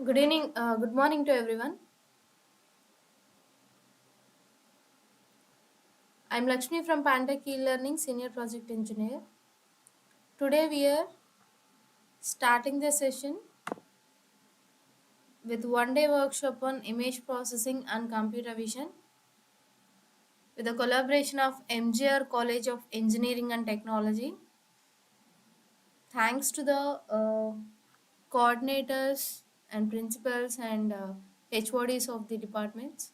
Good morning to everyone. I'm Lakshmi from Pantech Learning, Senior Project Engineer. Today we are starting the session with one-day workshop on image processing and computer vision with a collaboration of MGR College of Engineering and Technology. Thanks to the coordinators and principals and HODs of the departments.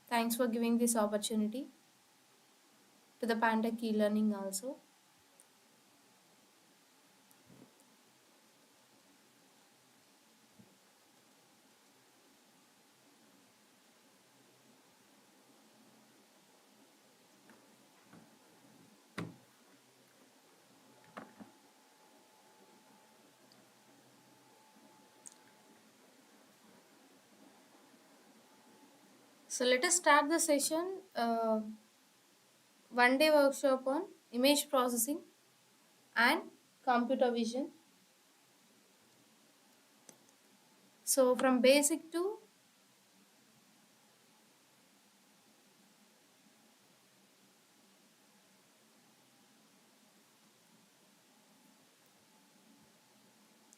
Thanks for giving this opportunity to the Pantech Learning also. So let us start the session. One day workshop on image processing and computer vision. So from basic to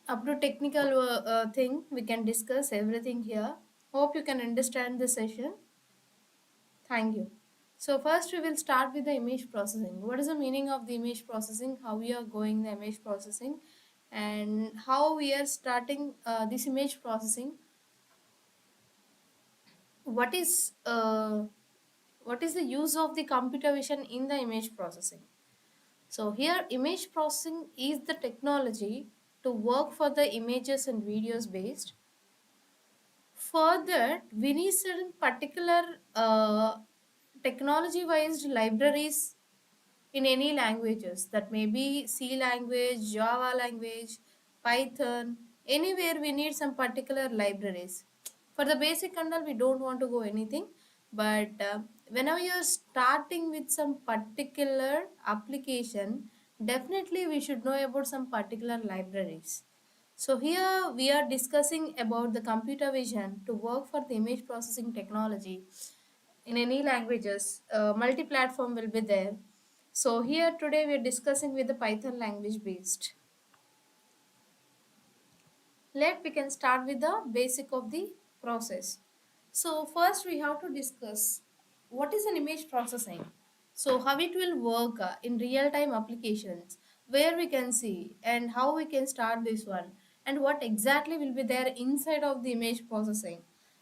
up to technical thing, we can discuss everything here. Hope you can understand the session. Thank you. So first we will start with the image processing. What is the meaning of the image processing? How we are going the image processing and how we are starting this image processing. What is uh, what is the use of the computer vision in the image processing? So here image processing is the technology to work for the images and videos based. For that we need certain particular technology wise libraries in any languages, that may be C language, Java language, Python, anywhere we need some particular libraries. For the basic and all we don't want to go anything, but whenever you're starting with some particular application, definitely we should know about some particular libraries. So here we are discussing about the computer vision to work for the image processing technology in any languages. Multi-platform will be there. So here today we are discussing with the Python language based. Let we can start with the basic of the process. So first we have to discuss what is an image processing. So how it will work in real-time applications, where we can see and how we can start this one, and what exactly will be there inside of the image processing.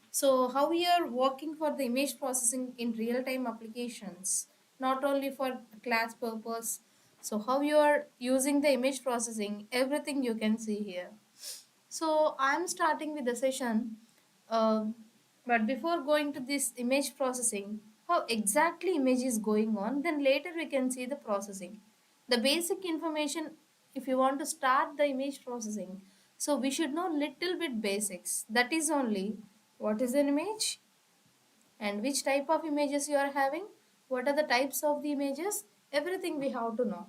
So how we are working for the image processing in real-time applications, not only for class purpose. So how you are using the image processing, everything you can see here. So I'm starting with the session, uh, but before going to this image processing, how exactly image is going on, then later we can see the processing. The basic information, if you want to start the image processing, so we should know little bit basics. That is only what is an image and which type of images you are having, what are the types of the images, everything we have to know.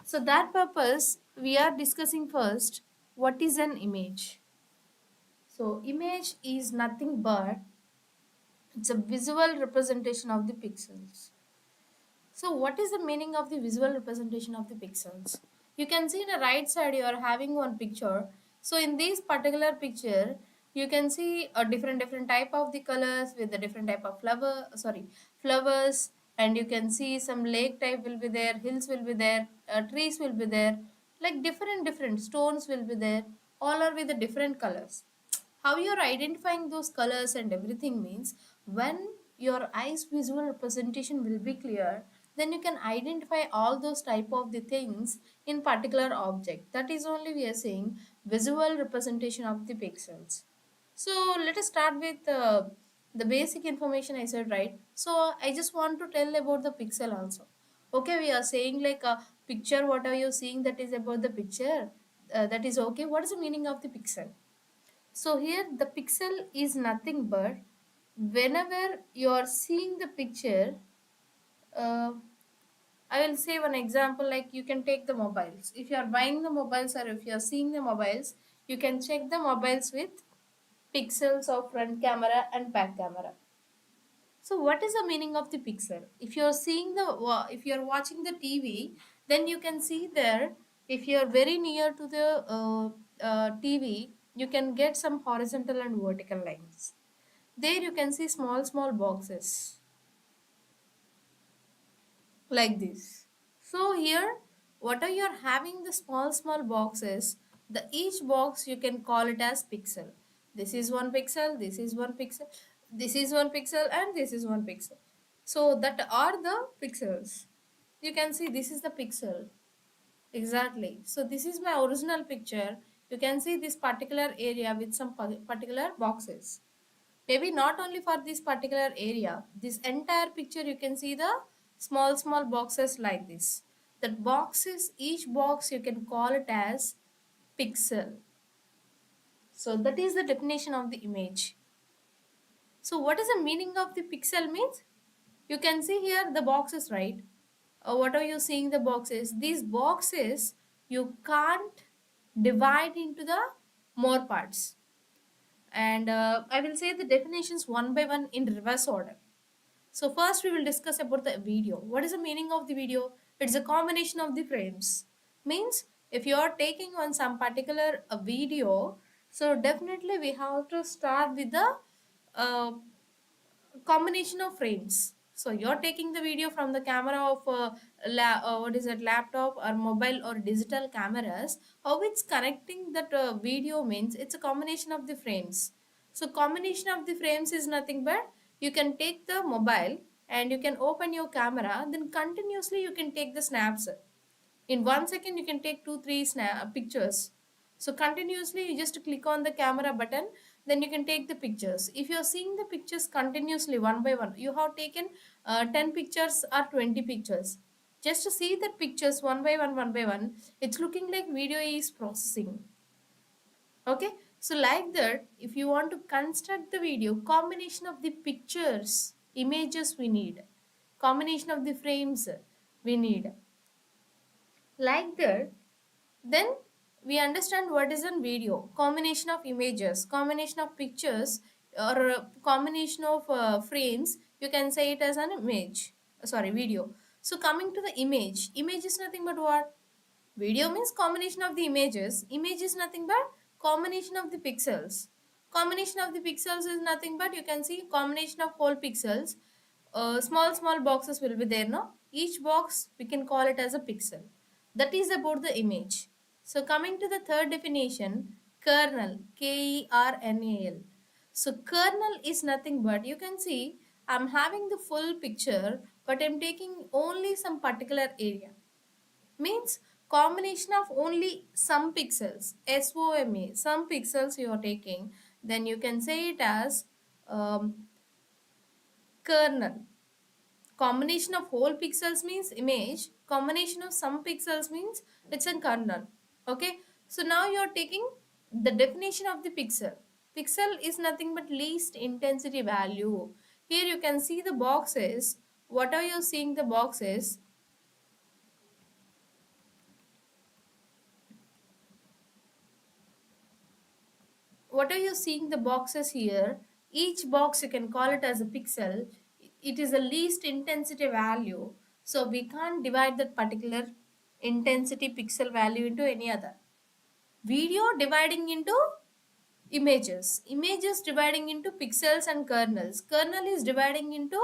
So that purpose we are discussing first what is an image. So image is nothing but it's a visual representation of the pixels. So what is the meaning of the visual representation of the pixels? You can see in the right side you are having one picture. So in this particular picture you can see a different type of the colors with the different type of flowers, and you can see some lake type will be there, hills will be there, trees will be there, like different stones will be there, all are with the different colors. How you're identifying those colors and everything means when your eyes visual representation will be clear, then you can identify all those type of the things in particular object. That is only we are saying visual representation of the pixels. So let us start with the basic information I said, right? So I just want to tell about the pixel also. Okay, we are saying like a picture, what are you seeing, that is about the picture, that is okay. What is the meaning of the pixel? So here the pixel is nothing but whenever you are seeing the picture, uh, I will say one example, like you can take the mobiles. If you are buying the mobiles or if you are seeing the mobiles, you can check the mobiles with pixels of front camera and back camera. So what is the meaning of the pixel? If you're seeing the if you're watching the TV, then you can see there. If you're very near to the TV, you can get some horizontal and vertical lines. There you can see small boxes like this. So here, what are you having the small boxes? The each box you can call it as pixel. This is one pixel, this is one pixel, this is one pixel, and this is one pixel. So that are the pixels. You can see this is the pixel. Exactly. So this is my original picture. You can see this particular area with some particular boxes. Maybe not only for this particular area, this entire picture you can see the small boxes like this. That boxes, each box you can call it as pixel. So that is the definition of the image. So what is the meaning of the pixel means? You can see here the boxes, right? What are you seeing the boxes? These boxes you can't divide into the more parts. And I will say the definitions one by one in reverse order. So first we will discuss about the video. What is the meaning of the video? It's a combination of the frames. Means if you are taking on some particular video, so definitely we have to start with the uh, combination of frames. So you're taking the video from the camera of what is it, laptop or mobile or digital cameras. How it's connecting that video means it's a combination of the frames. So combination of the frames is nothing but you can take the mobile and you can open your camera, then continuously you can take the snaps. In 1 second you can take 2 3 pictures. So continuously you just click on the camera button, then you can take the pictures. If you are seeing the pictures continuously one by one, you have taken 10 pictures or 20 pictures. Just to see the pictures one by one, it's looking like video is processing. Okay, so like that, if you want to construct the video, combination of the pictures, images we need, combination of the frames we need, like that, then we understand what is a video. Combination of images, combination of pictures, or a combination of frames, you can say it as an image. Sorry, video. So coming to the image, image is nothing but what? Video means combination of the images. Image is nothing but combination of the pixels. Combination of the pixels is nothing but you can see combination of whole pixels. Small boxes will be there, no? Each box we can call it as a pixel. That is about the image. So coming to the third definition, kernel, Kernal. So kernel is nothing but you can see I'm having the full picture, but I'm taking only some particular area. Means combination of only some pixels, SOMA, some pixels you are taking, then you can say it as kernel. Combination of whole pixels means image, combination of some pixels means it's a kernel. Okay, so now you are taking the definition of the pixel. Pixel is nothing but least intensity value. Here you can see the boxes. What are you seeing the boxes? What are you seeing the boxes here? Each box you can call it as a pixel. It is a least intensity value. So we can't divide that particular intensity pixel value into any other. Video dividing into images. Images dividing into pixels and kernels. Kernel is dividing into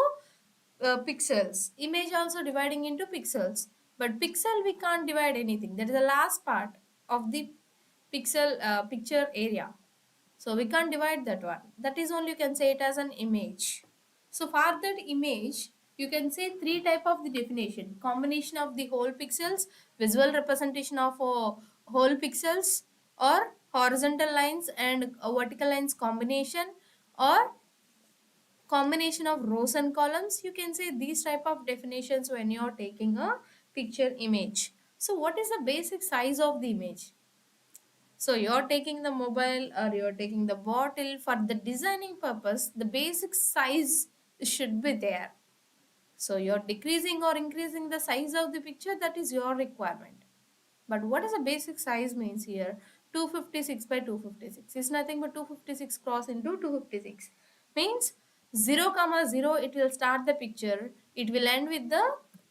pixels. Image also dividing into pixels. But pixel we can't divide anything. That is the last part of the pixel picture area. So we can't divide that one. That is only you can say it as an image. So for that image, you can say three type of the definition. Combination of the whole pixels, visual representation of whole pixels, or horizontal lines and vertical lines combination, or combination of rows and columns. You can say these type of definitions when you are taking a picture image. So what is the basic size of the image? So you're taking the mobile or you're taking the bottle for the designing purpose, the basic size should be there. So you're decreasing or increasing the size of the picture, that is your requirement. But what is the basic size means here? 256 by 256 is nothing but 256 cross into 256. Means 0 comma 0, it will start the picture. It will end with the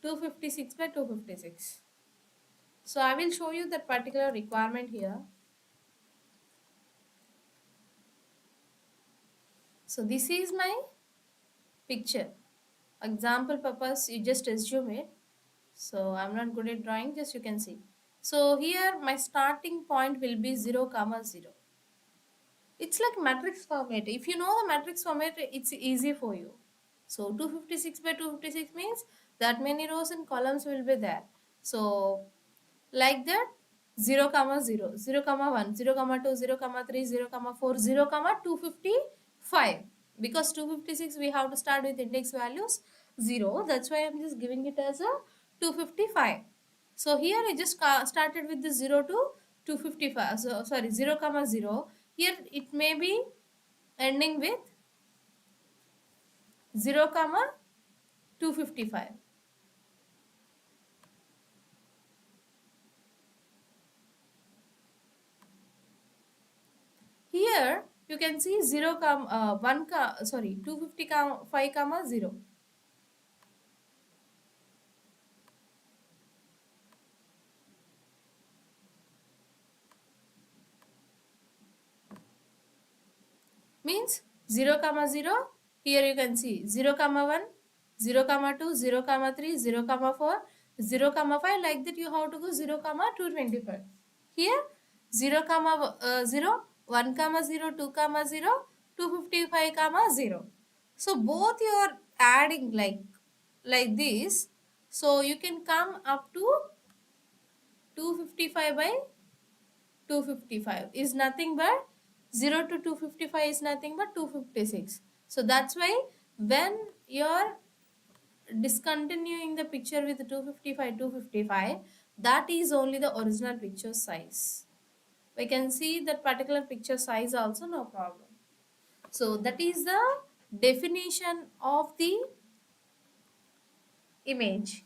256 by 256. So I will show you that particular requirement here. So this is my picture. Example purpose, you just assume it. So I'm not good at drawing, just you can see. So here my starting point will be 0 comma 0. It's like matrix format. If you know the matrix format, it's easy for you. So 256 by 256 means that many rows and columns will be there. So like that, 0 comma 0, 0 comma 1, 0 comma 2, 0 comma 3, 0 comma 4, 0 comma 255. Because 256 we have to start with index values 0. That's why I'm just giving it as a 255. So here I just started with the 0 to 255. So sorry, 0 comma 0. Here it may be ending with 0 comma 255. Here you can see 0 comma 255 comma 0. Means 0 comma 0. Here you can see 0 comma 1, 0 comma 2, 0 comma 3, 0 comma 4, 0 comma 5. Like that you have to go 0 comma 225. Here 0 comma 0, 1 comma 0, 2 comma 0, 255 comma 0. So both you are adding like this. So you can come up to 255 by 255 is nothing but 0 to 255 is nothing but 256. So that's why when you're discontinuing the picture with 255 255, that is only the original picture size. We can see that particular picture size also, no problem. So that is the definition of the image.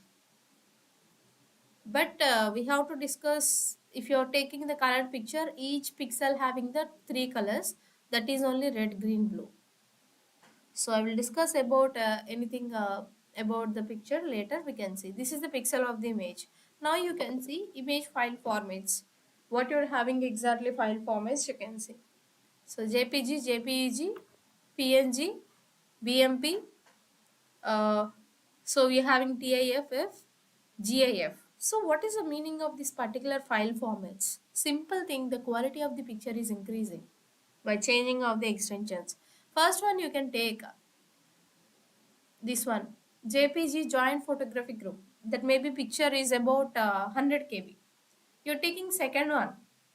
But we have to discuss, if you are taking the colored picture, each pixel having the three colors, that is only red, green, blue. So I will discuss about anything about the picture later. We can see this is the pixel of the image. Now you can see image file formats. What you're having exactly file formats you can see. So JPG, JPEG, PNG, BMP. Uh, so we are having TIFF, GIF. So what is the meaning of this particular file formats? Simple thing, the quality of the picture is increasing by changing of the extensions. First one you can take this one, JPG joint photographic group. That maybe picture is about 100 KB. You're taking second one,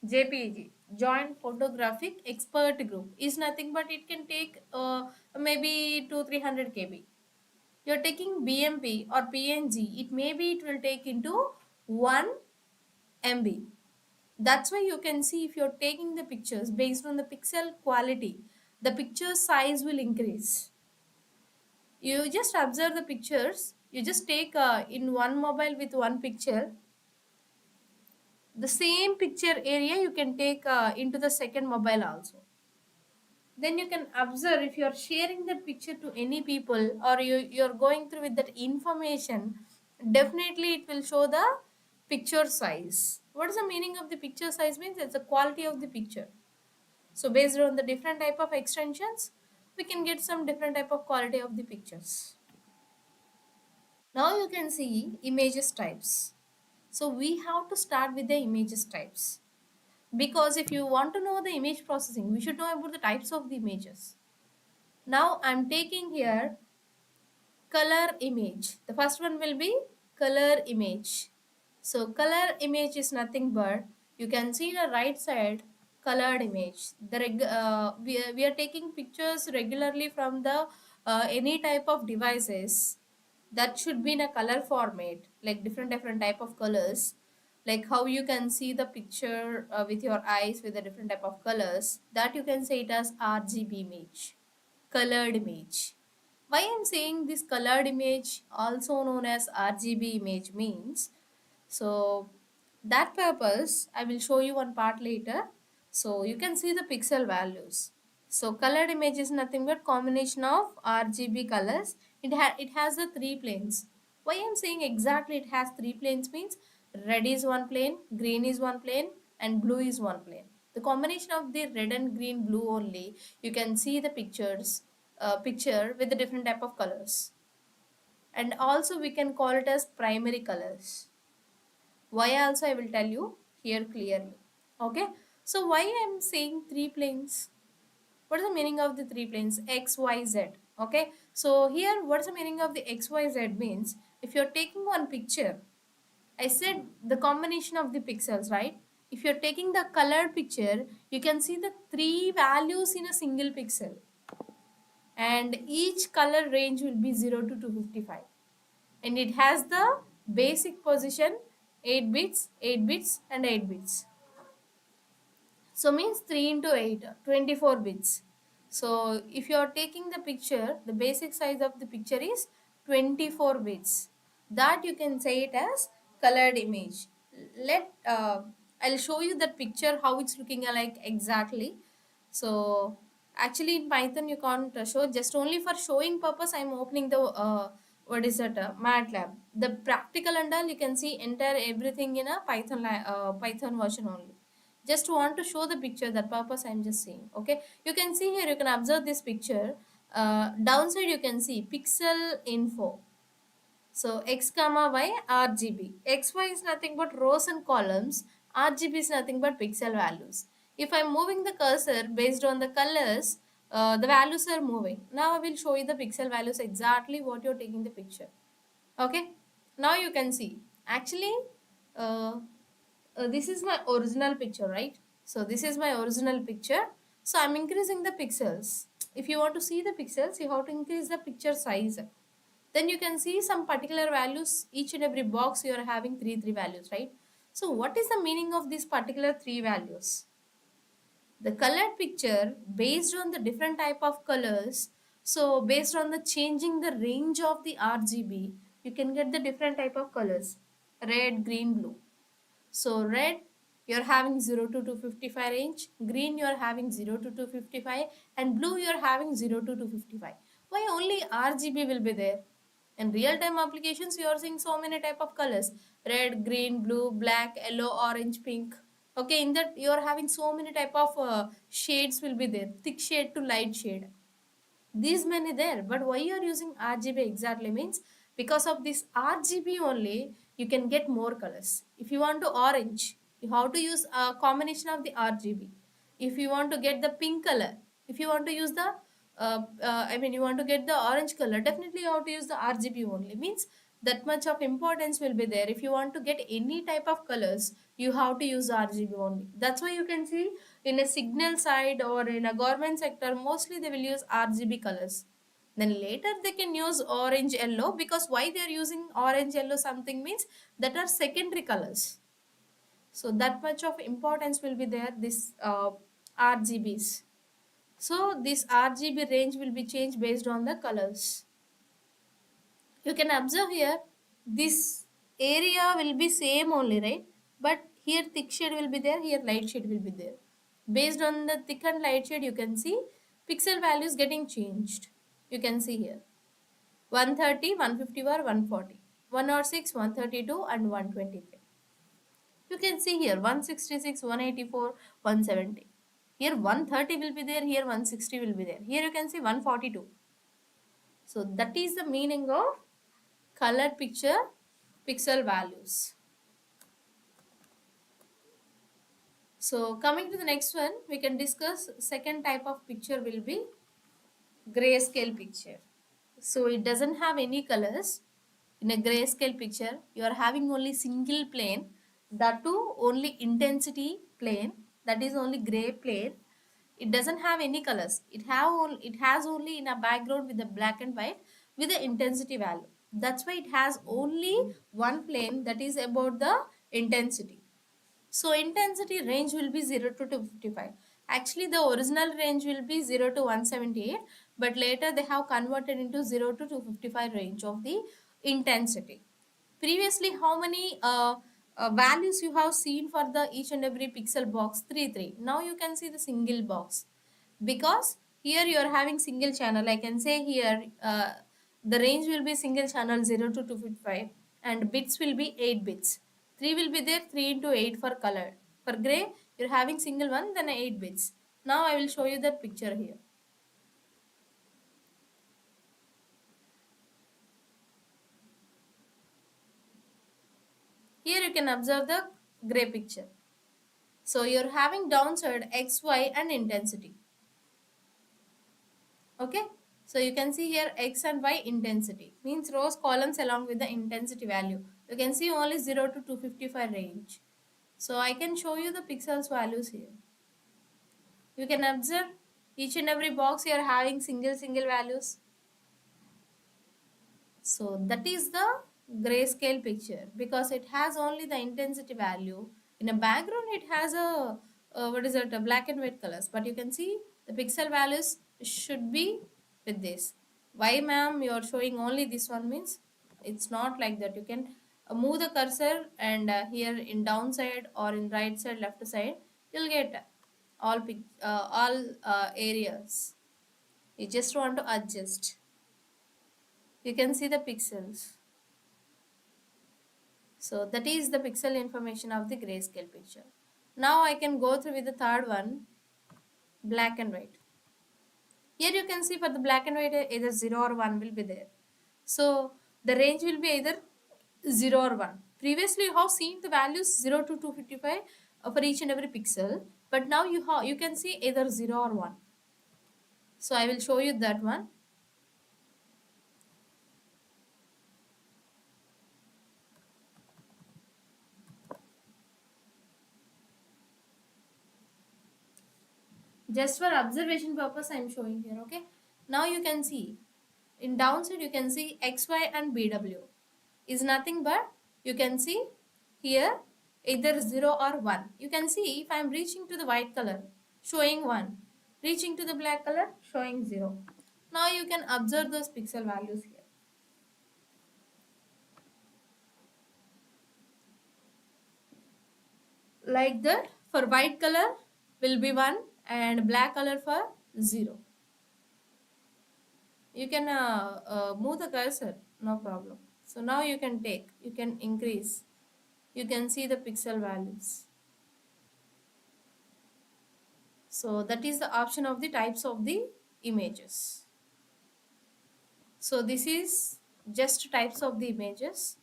JPG joint photographic expert group is nothing but it can take maybe 200-300 KB. You're taking BMP or PNG, it maybe it will take into 1 MB. That's why you can see if you're taking the pictures based on the pixel quality, the picture size will increase. You just observe the pictures, you just take in one mobile with one picture, the same picture area you can take into the second mobile also. Then you can observe if you are sharing that picture to any people or you're going through with that information, definitely it will show the picture size. What is the meaning of the picture size? Means it's the quality of the picture. So based on the different type of extensions, we can get some different type of quality of the pictures. Now you can see images types. So we have to start with the images types. Because if you want to know the image processing, we should know about the types of the images. Now I'm taking here color image. The first one will be color image. So color image is nothing but, you can see the right side, colored image. We are taking pictures regularly from the any type of devices that should be in a color format, like different type of colors, like how you can see the picture with your eyes with a different type of colors, that you can say it as RGB image, colored image. Why I'm saying this colored image, also known as RGB image, means, so that purpose I will show you one part later. So you can see the pixel values. So colored image is nothing but combination of RGB colors. It has the three planes. Why I'm saying exactly it has three planes means red is one plane, green is one plane, and blue is one plane. The combination of the red and green blue only you can see the picture with the different type of colors. And also we can call it as primary colors. Why also I will tell you here clearly. Okay. So why I am saying three planes? What is the meaning of the three planes? X, Y, Z. Okay. So here what is the meaning of the X, Y, Z means if you're taking one picture, I said the combination of the pixels, right? If you're taking the colored picture, you can see the three values in a single pixel. And each color range will be 0 to 255. And it has the basic position 8 bits, 8 bits and 8 bits. So means 3 into 8, 24 bits. So if you are taking the picture, the basic size of the picture is 24 bits. That you can say it as colored image. I'll show you that picture how it's looking like exactly. So actually in Python you can't show, just only for showing purpose I'm opening the what is that MATLAB. The practical and all you can see entire everything in a Python version only. Just want to show the picture, that purpose I'm just saying. Okay, you can see here, you can observe this picture. Downside you can see pixel info. So x comma y RGB. XY is nothing but rows and columns. RGB is nothing but pixel values. If I'm moving the cursor based on the colors, the values are moving. Now I will show you the pixel values exactly what you're taking the picture. Okay. Now you can see. Actually, uh, this is my original picture, right? So this is my original picture. So I'm increasing the pixels. If you want to see the pixels, you have to increase the picture size. Then you can see some particular values. Each and every box you are having three values, right? So what is the meaning of these particular three values? The colored picture based on the different type of colors. So based on the changing the range of the RGB, you can get the different type of colors: red, green, blue. So red, you're having 0 to 255 range, green you're having 0 to 255, and blue you're having 0 to 255. Why only RGB will be there? In real-time applications, you are seeing so many type of colors: red, green, blue, black, yellow, orange, pink. Okay, in that you are having so many type of shades will be there, thick shade to light shade, these many there. But why you are using RGB exactly means because of this RGB only you can get more colors. If you want to orange, you have to use a combination of the RGB. If you want to get the pink color, if you want to use the you want to get the orange color, definitely you have to use the RGB only. Means that much of importance will be there. If you want to get any type of colors, you have to use RGB only. That's why you can see in a signal side or in a government sector, mostly they will use RGB colors. Then later they can use orange yellow, because why they are using orange yellow something means that are secondary colors. So that much of importance will be there, this RGBs. So this RGB range will be changed based on the colors. You can observe here, this area will be same only, right? But here thick shade will be there, here light shade will be there. Based on the thick and light shade, you can see pixel values getting changed. You can see here 130, 150 or 140, 106, 132 and 123. You can see here 166, 184, 170. Here 130 will be there, here 160 will be there. Here you can see 142. So that is the meaning of color picture pixel values. So coming to the next one, we can discuss second type of picture will be grayscale picture. So it doesn't have any colors. In a grayscale picture, you are having only single plane, that too only intensity plane, that is only gray plane. It doesn't have any colors. It has only in a background with the black and white with the intensity value. That's why it has only one plane, that is about the intensity. So intensity range will be 0 to 255. Actually the original range will be 0 to 178, but later they have converted into 0 to 255 range of the intensity. Previously how many values you have seen for the each and every pixel box 3 3. Now you can see the single box, because here you are having single channel. I can say here the range will be single channel 0 to 255 and bits will be 8 bits. 3 will be there, 3 into 8 for color. For gray you're having single one, then 8 bits. Now I will show you that picture here. Here you can observe the gray picture. So you're having downside X, Y and intensity. Okay. So you can see here X and Y intensity. Means rows, columns along with the intensity value. You can see only 0 to 255 range. So I can show you the pixels values here. You can observe each and every box you are having single values. So that is the grayscale picture, because it has only the intensity value. In a background it has a what is it, a black and white colors, but you can see the pixel values should be with this. Why ma'am you are showing only this one? Means it's not like that. You can move the cursor and here in downside or in right side, left side, you'll get all areas. You just want to adjust. You can see the pixels. So that is the pixel information of the grayscale picture. Now I can go through with the third one, black and white. Here you can see for the black and white either 0 or 1 will be there. So the range will be either 0 or 1. Previously you have seen the values 0 to 255 for each and every pixel, but now you can see either 0 or 1. So I will show you that one. Just for observation purpose I am showing here. Okay. Now you can see in downside you can see XY and BW is nothing but you can see here either 0 or 1. You can see if I am reaching to the white color showing 1, reaching to the black color showing 0. Now you can observe those pixel values here. Like that, for white color will be 1 and black color for 0. You can move the cursor, no problem. So now you can take, you can increase, you can see the pixel values. So that is the option of the types of the images. So this is just types of the images.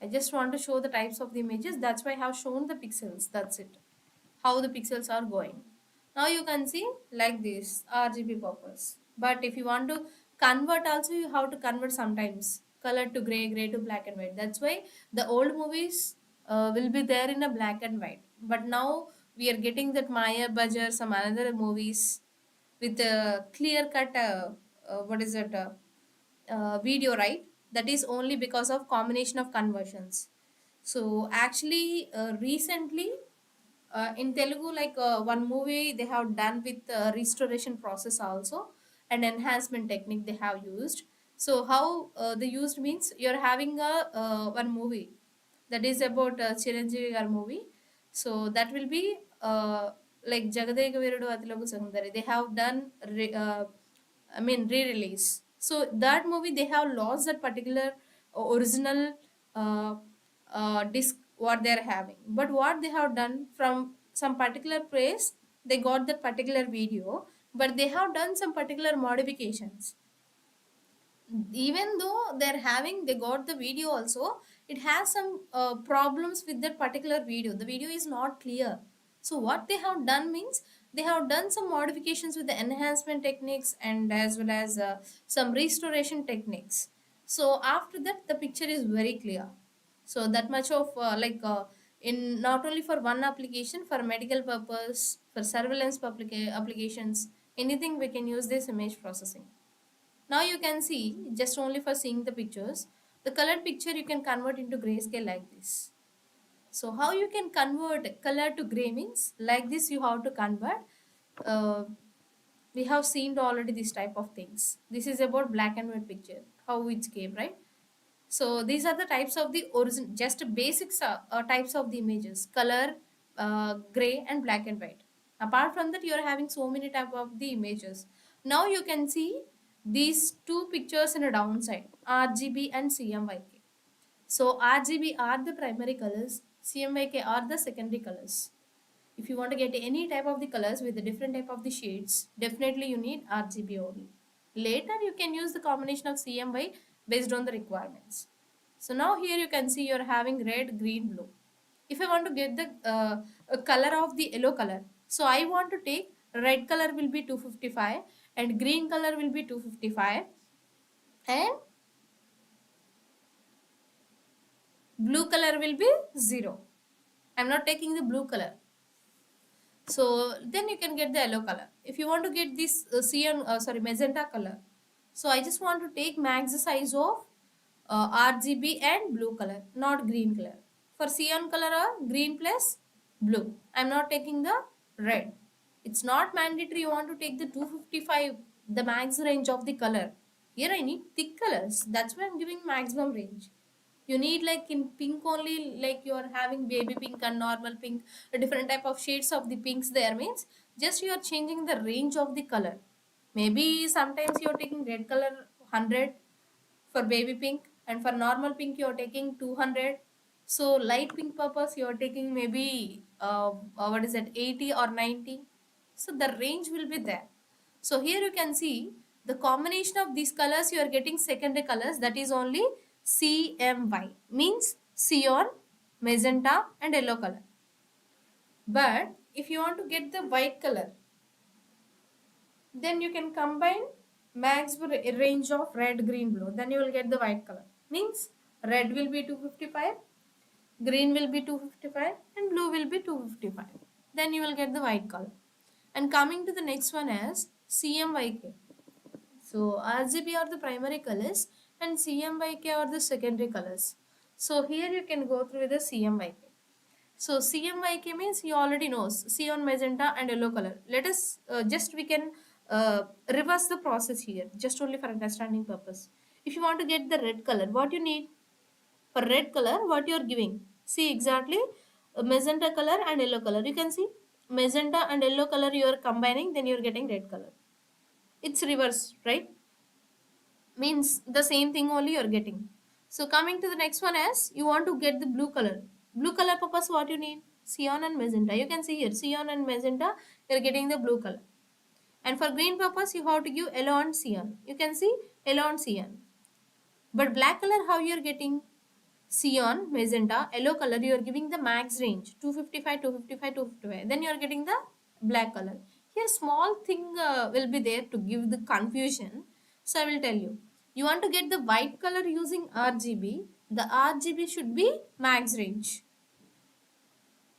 I just want to show the types of the images. That's why I have shown the pixels. That's it. How the pixels are going. Now you can see like this RGB purpose. But if you want to convert also, you have to convert sometimes color to gray, gray to black and white. That's why the old movies will be there in a black and white. But now we are getting that Maya Bajar, some another movies with a clear cut what is it video, right? That is only because of combination of conversions. So actually recently in Telugu, like one movie they have done with restoration process also, and enhancement technique they have used. So how they used means you're having a one movie that is about Chiranjeevi gar movie. So that will be like Jagadega Veerudu Atilogu Sundari. They have done re-release. So that movie they have lost that particular original uh, disc what they are having. But what they have done from some particular place, they got that particular video, but they have done some particular modifications. Even though they're having, they got the video also, it has some problems with that particular video. The video is not clear. So what they have done means they have done some modifications with the enhancement techniques and as well as some restoration techniques. So after that the picture is very clear. So that much of in not only for one application, for medical purpose, for surveillance public applications, anything we can use this image processing. Now you can see, just only for seeing the pictures, the colored picture you can convert into grayscale like this. So how you can convert color to gray means like this you have to convert. Uh, we have seen already this type of things. This is about black and white picture, how it came, right? So these are the types of the origin, just basics types of the images: color, gray, and black and white. Apart from that, you are having so many type of the images. Now you can see these two pictures in a downside: RGB and CMYK. So RGB are the primary colors, CMYK are the secondary colors. If you want to get any type of the colors with the different type of the shades, definitely you need RGB only. Later you can use the combination of CMY based on the requirements. So now here you can see you're having red, green, blue. If I want to get the color of the yellow color, so I want to take red color will be 255 and green color will be 255 and blue color will be 0. I'm not taking the blue color. So then you can get the yellow color. If you want to get this magenta color, so I just want to take max size of RGB and blue color, not green color. For cyan color or green plus blue, I'm not taking the red. It's not mandatory you want to take the 255, the max range of the color. Here I need thick colors. That's why I'm giving maximum range. You need like in pink only, like you are having baby pink and normal pink, a different type of shades of the pinks there, means just you are changing the range of the color. Maybe sometimes you are taking red color 100 for baby pink, and for normal pink you are taking 200. So light pink purpose you are taking maybe what is that, 80 or 90. So the range will be there. So here you can see the combination of these colors, you are getting secondary colors, that is only CMY, means cyan, magenta and yellow color. But if you want to get the white color, then you can combine max range of red, green, blue, then you will get the white color. Means red will be 255, green will be 255 and blue will be 255. Then you will get the white color. And coming to the next one as CMYK. So RGB are the primary colors and CMYK are the secondary colors. So here you can go through the CMYK. So CMYK means you already know cyan, magenta and yellow color. Let us just we can reverse the process here, just only for understanding purpose. If you want to get the red color, what you need? For red color, what you are giving? See exactly magenta color and yellow color. You can see magenta and yellow color you are combining, then you are getting red color. It's reverse, right? Means the same thing only you are getting. So coming to the next one is you want to get the blue color. Blue color purpose, what you need? Cyan and magenta. You can see here cyan and magenta, you are getting the blue color. And for green purpose, you have to give yellow and cyan. You can see yellow and cyan. But black color, how you are getting? Cyan, magenta, yellow color, you are giving the max range 255, 255, 255. Then you are getting the black color. Here small thing will be there to give the confusion. So I will tell you. You want to get the white color using RGB. The RGB should be max range.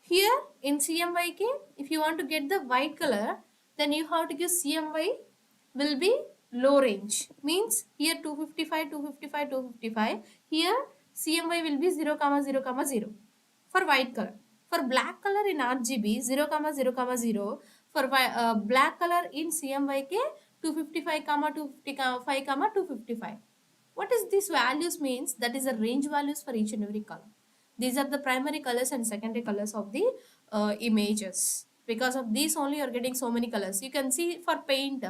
Here in CMYK, if you want to get the white color, then you have to give CMY will be low range. Means here 255, 255, 255. Here CMY will be 0, 0, 0 for white color. For black color in RGB 0, 0, 0. For black color in CMYK 255, 255, 255. What is this values means? That is the range values for each and every color. These are the primary colors and secondary colors of the images. Because of these only you are getting so many colors. You can see for paint,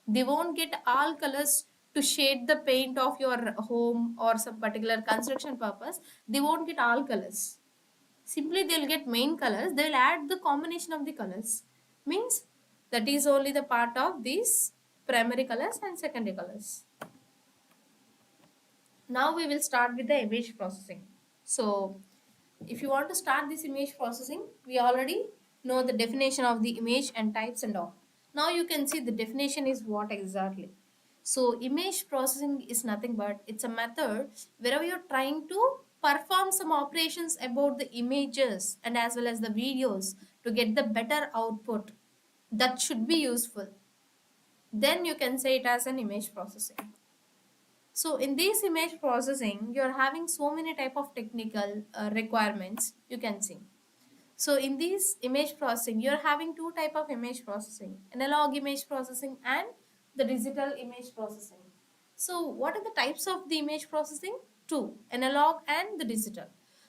they won't get all colors to shade the paint of your home or some particular construction purpose. They won't get all colors. Simply they'll get main colors. They'll add the combination of the colors. Means that is only the part of these primary colors and secondary colors. Now we will start with the image processing. So if you want to start this image processing, we already know the definition of the image and types and all. Now you can see the definition is what exactly. So image processing is nothing but it's a method wherever you're trying to perform some operations about the images and as well as the videos to get the better output that should be useful. Then you can say it as an image processing. So in this image processing, you're having so many type of technical requirements you can see. So in this image processing, you're having two type of image processing, analog image processing and the digital image processing. So what are the types of the image processing? two, analog and the digital.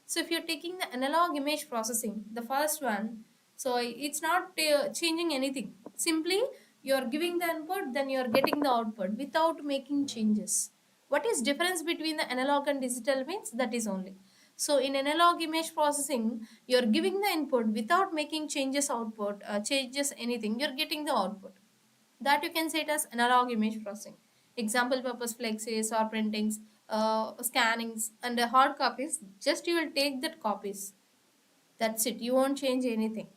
So if you're taking the analog image processing, the first one, so it's not changing anything. Simply you're giving the input, then you're getting the output without making changes. What is difference between the analog and digital means that is only. So in analog image processing, you're giving the input without making changes output, changes anything, you're getting the output. That you can say it as analog image processing. Example purpose flexes or printings, scannings and hard copies, just you will take that copies. That's it. You won't change anything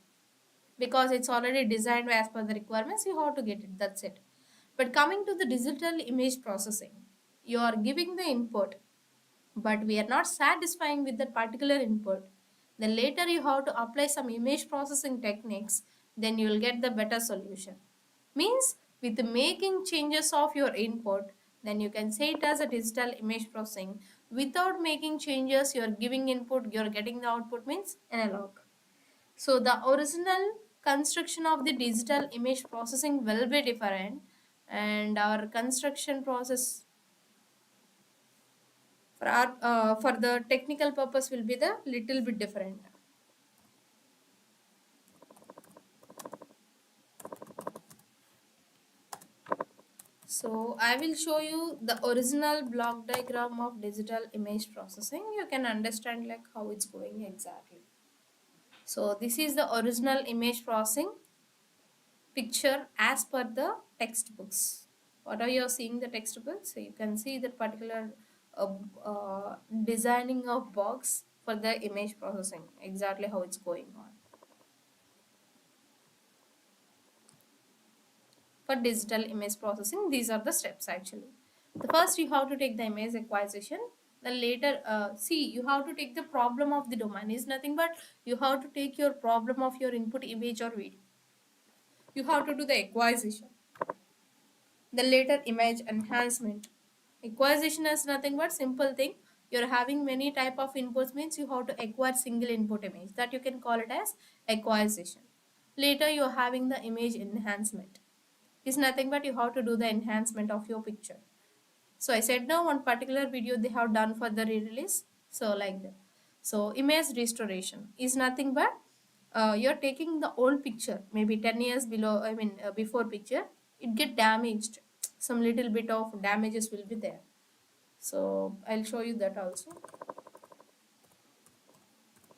because it's already designed as per the requirements. You have to get it. That's it. But coming to the digital image processing, you are giving the input but we are not satisfying with that particular input, then later you have to apply some image processing techniques, then you will get the better solution. Means with making changes of your input, then you can say it as a digital image processing. Without making changes, you are giving input, you are getting the output means analog. So the original construction of the digital image processing will be different, and our construction process for the technical purpose will be the little bit different. So I will show you the original block diagram of digital image processing. You can understand like how it's going exactly. So this is the original image processing picture as per the textbooks. What are you seeing the textbooks? So you can see the particular uh, designing of box for the image processing, exactly how it's going on. For digital image processing, these are the steps actually. The first you have to take the image acquisition, then later see you have to take the problem of the domain is nothing but you have to take your problem of your input image or video. You have to do the acquisition, the later image enhancement. Acquisition is nothing but simple thing. You're having many type of inputs means you have to acquire single input image, that you can call it as acquisition. Later you're having the image enhancement, is nothing but you have to do the enhancement of your picture. So I said now one particular video they have done for the re-release. So like that. So image restoration is nothing but you're taking the old picture, maybe 10 years below, before picture, it get damaged. Some little bit of damages will be there. So I'll show you that also.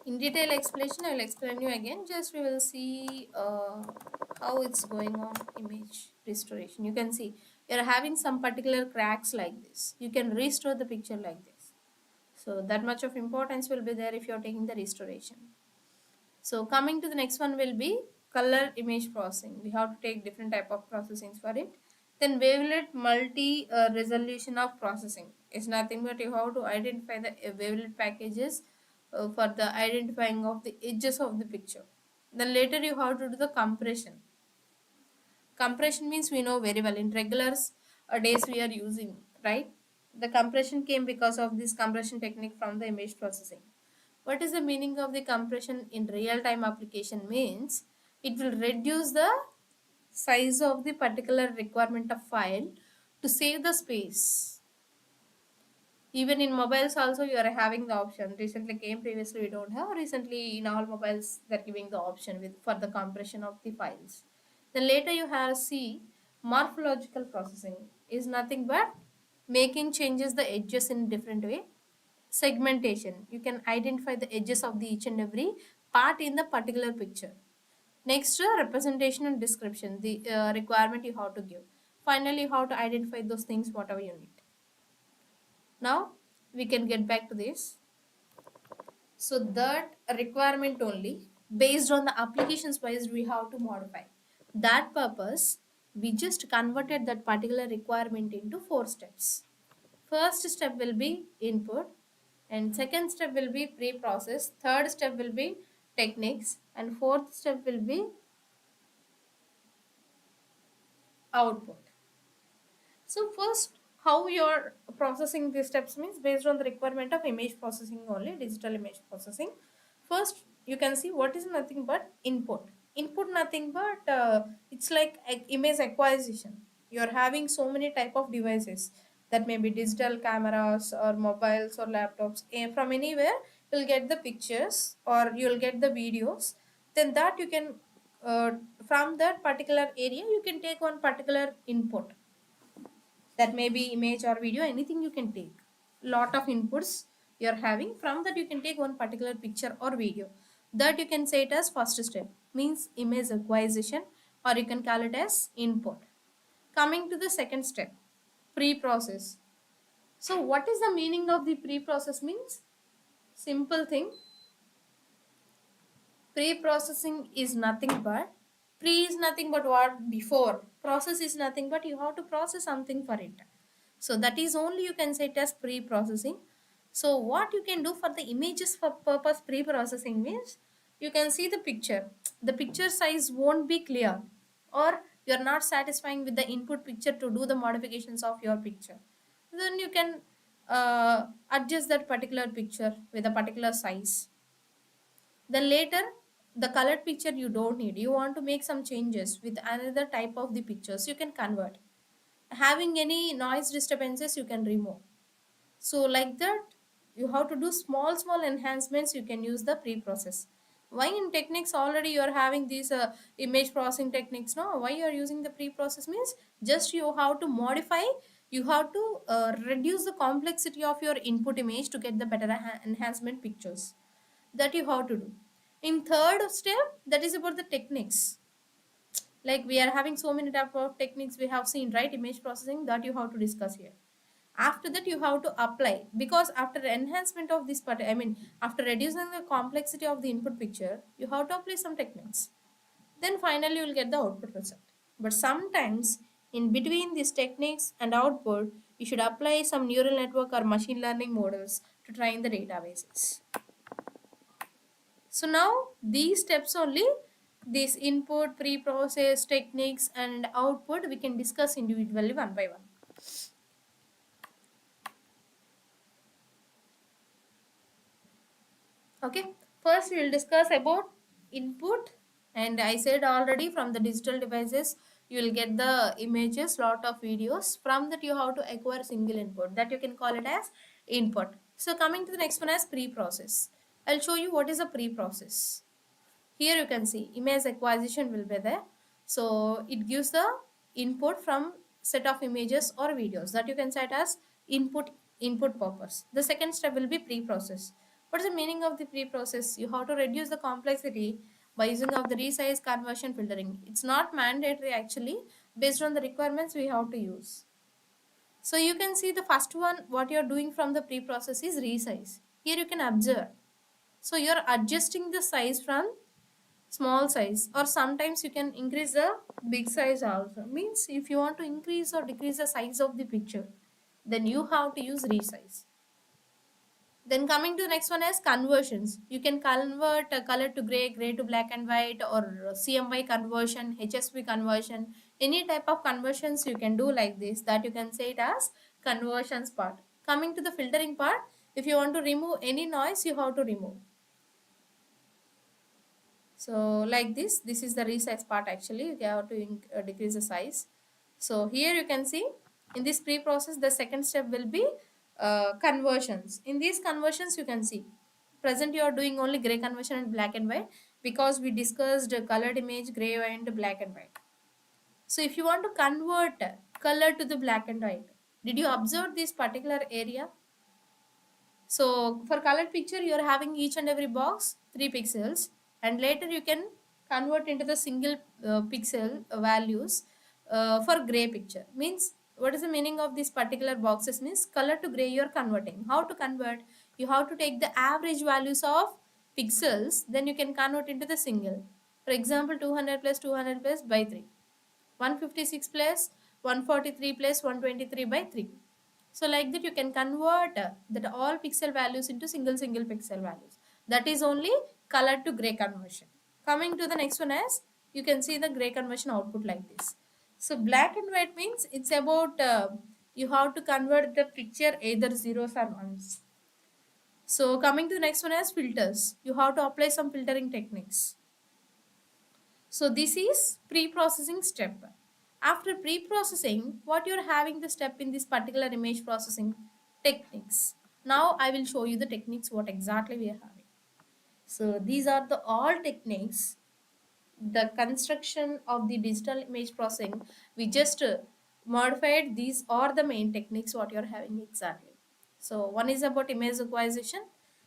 In detail explanation, I will explain you again. Just we will see how it's going on image restoration. You can see you're having some particular cracks like this. You can restore the picture like this. So that much of importance will be there if you're taking the restoration. So coming to the next one will be color image processing. We have to take different type of processings for it. Then wavelet multi resolution of processing is nothing but you have to identify the wavelet packages for the identifying of the edges of the picture. Then later you have to do the compression. Compression means we know very well in regulars days we are using, right? The compression came because of this compression technique from the image processing. What is the meaning of the compression in real-time application means it will reduce the size of the particular requirement of file to save the space. Even in mobiles also you are having the option. Recently came, previously we don't have. Recently in all mobiles they're giving the option with for the compression of the files. Then later you have see morphological processing is nothing but making changes the edges in different way. Segmentation, you can identify the edges of the each and every part in the particular picture. Next, representation and description, the requirement you have to give. Finally, you have to identify those things whatever you need. Now we can get back to this. So that requirement only based on the applications wise we have to modify. That purpose we just converted that particular requirement into 4 steps. First step will be input, and second step will be pre-process, third step will be techniques, and fourth step will be output. So first, how you're processing these steps means based on the requirement of image processing only, digital image processing. First, you can see what is nothing but input. Input nothing but it's like image acquisition. You're having so many type of devices. that may be digital cameras or mobiles or laptops, from anywhere you'll get the pictures or you'll get the videos. Then that you can, uh, from that particular area you can take one particular input, that may be image or video, anything you can take. Lot of inputs you're having, from that you can take one particular picture or video. That you can say it as first step, means image acquisition, or you can call it as input. Coming to the second step, pre-process. So what is the meaning of the pre-process? Means simple thing, pre-processing is nothing but, pre is nothing but what, before, process is nothing but you have to process something for it. So that is only you can say it as pre-processing. So what you can do for the images for purpose pre-processing means, you can see the picture, the picture size won't be clear, or you're not satisfying with the input picture to do the modifications of your picture. Then you can adjust that particular picture with a particular size. Then later, the colored picture you don't need. You want to make some changes with another type of the pictures. You can convert. Having any noise disturbances, you can remove. So like that, you have to do small enhancements. You can use the pre-process. Why in techniques already you are having these image processing techniques? No, why you are using the pre-process means just you have to modify. You have to reduce the complexity of your input image to get the better enhancement pictures, that you have to do. In third step, that is about the techniques. Like we are having so many type of techniques we have seen, right? Image processing, that you have to discuss here. After that you have to apply, because after enhancement of this part, I mean after reducing the complexity of the input picture, you have to apply some techniques. Then finally you will get the output result. But sometimes in between these techniques and output, you should apply some neural network or machine learning models to train the databases. So now these steps only, this input, pre-process, techniques and output, we can discuss individually one by one. Okay, first we will discuss about input. And I said already, from the digital devices you will get the images, lot of videos. From that you have to acquire single input, that you can call it as input. So coming to the next one as pre-process, I'll show you what is a pre-process. Here you can see image acquisition will be there. So it gives the input from set of images or videos, that you can set as input purpose. The second step will be pre-process. What is the meaning of the pre-process? You have to reduce the complexity by using of the resize, conversion, filtering. It's not mandatory actually, based on the requirements we have to use. So you can see the first one, what you're doing from the pre-process is resize. Here you can observe. So you're adjusting the size from small size, or sometimes you can increase the big size also. Means if you want to increase or decrease the size of the picture, then you have to use resize. Then coming to the next one is conversions. You can convert a color to gray, gray to black and white, or CMY conversion, HSV conversion. Any type of conversions you can do like this, that you can say it as conversions part. Coming to the filtering part, if you want to remove any noise, you have to remove. So like this is the resize part actually. You have to decrease the size. So here you can see in this pre-process, the second step will be conversions. In these conversions you can see, present you are doing only gray conversion and black and white, because we discussed colored image, gray and black and white. So if you want to convert color to the black and white, did you observe this particular area? So for colored picture, you are having each and every box 3 pixels, and later you can convert into the single pixel values for gray picture. Means what is the meaning of this particular boxes? Means color to gray you are converting. How to convert? You have to take the average values of pixels, then you can convert into the single. For example, 200 plus 200 plus by 3. 156 plus 143 plus 123 by 3. So like that you can convert that all pixel values into single pixel values. That is only color to gray conversion. Coming to the next one is, you can see the gray conversion output like this. So black and white means it's about you have to convert the picture either zeros or ones. So coming to the next one is filters. You have to apply some filtering techniques. So this is pre-processing step. After pre-processing, what you're having the step in this particular image processing techniques. Now I will show you the techniques what exactly we are having. So these are the all techniques, the construction of the digital image processing. We just modified, these are the main techniques what you're having exactly. So one is about image acquisition,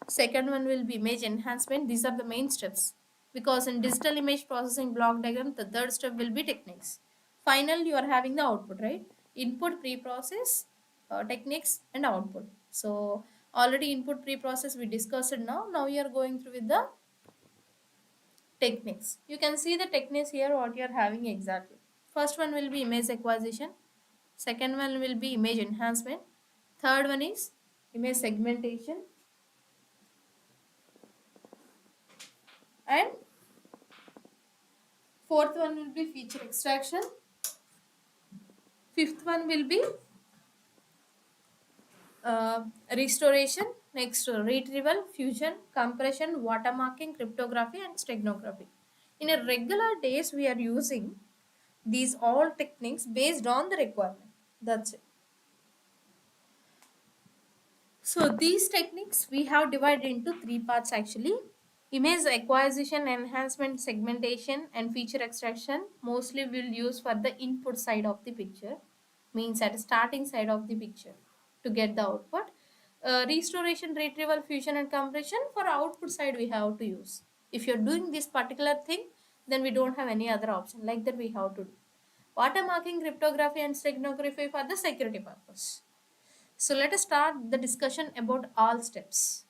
second one will be image enhancement. These are the main steps, because in digital image processing block diagram the third step will be techniques. Final you are having the output, right? Input, pre-process, techniques and output. So already input, pre-process we discussed. Now you are going through with the techniques. You can see the techniques here what you are having exactly. First one will be image acquisition, second one will be image enhancement, third one is image segmentation, and fourth one will be feature extraction, fifth one will be uh, restoration, next retrieval, fusion, compression, watermarking, cryptography and steganography. In a regular days we are using these all techniques based on the requirement. That's it. So these techniques we have divided into three parts actually. Image acquisition, enhancement, segmentation and feature extraction mostly we'll use for the input side of the picture, means at the starting side of the picture to get the output. Restoration, retrieval, fusion and compression for output side we have to use. If you're doing this particular thing, then we don't have any other option, like that we have to do. Watermarking, cryptography and steganography for the security purpose. So let us start the discussion about all steps.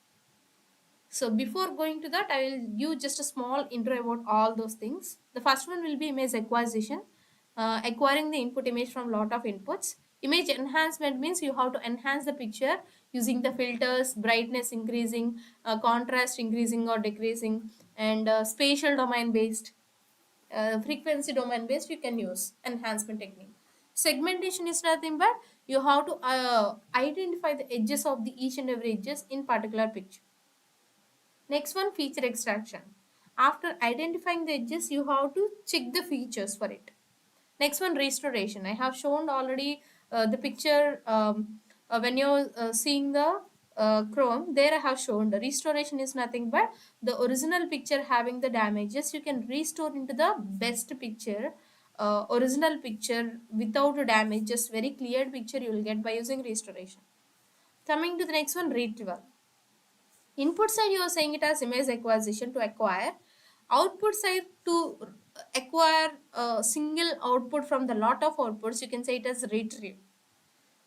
So before going to that, I will give just a small intro about all those things. The first one will be image acquisition, acquiring the input image from lot of inputs. Image enhancement means you have to enhance the picture using the filters, brightness increasing, contrast increasing or decreasing, and spatial domain based, frequency domain based you can use enhancement technique. Segmentation is nothing but you have to identify the edges of the each and every edges in particular picture. Next one, feature extraction. After identifying the edges you have to check the features for it. Next one, restoration. I have shown already the picture when you're seeing the Chrome. There I have shown the restoration is nothing but the original picture having the damages. You can restore into the best picture, original picture without damage. Just very clear picture you will get by using restoration. Coming to the next one, retrieval. Input side you are saying it as image acquisition to acquire. Output side to acquire a single output from the lot of outputs, you can say it as retrieve.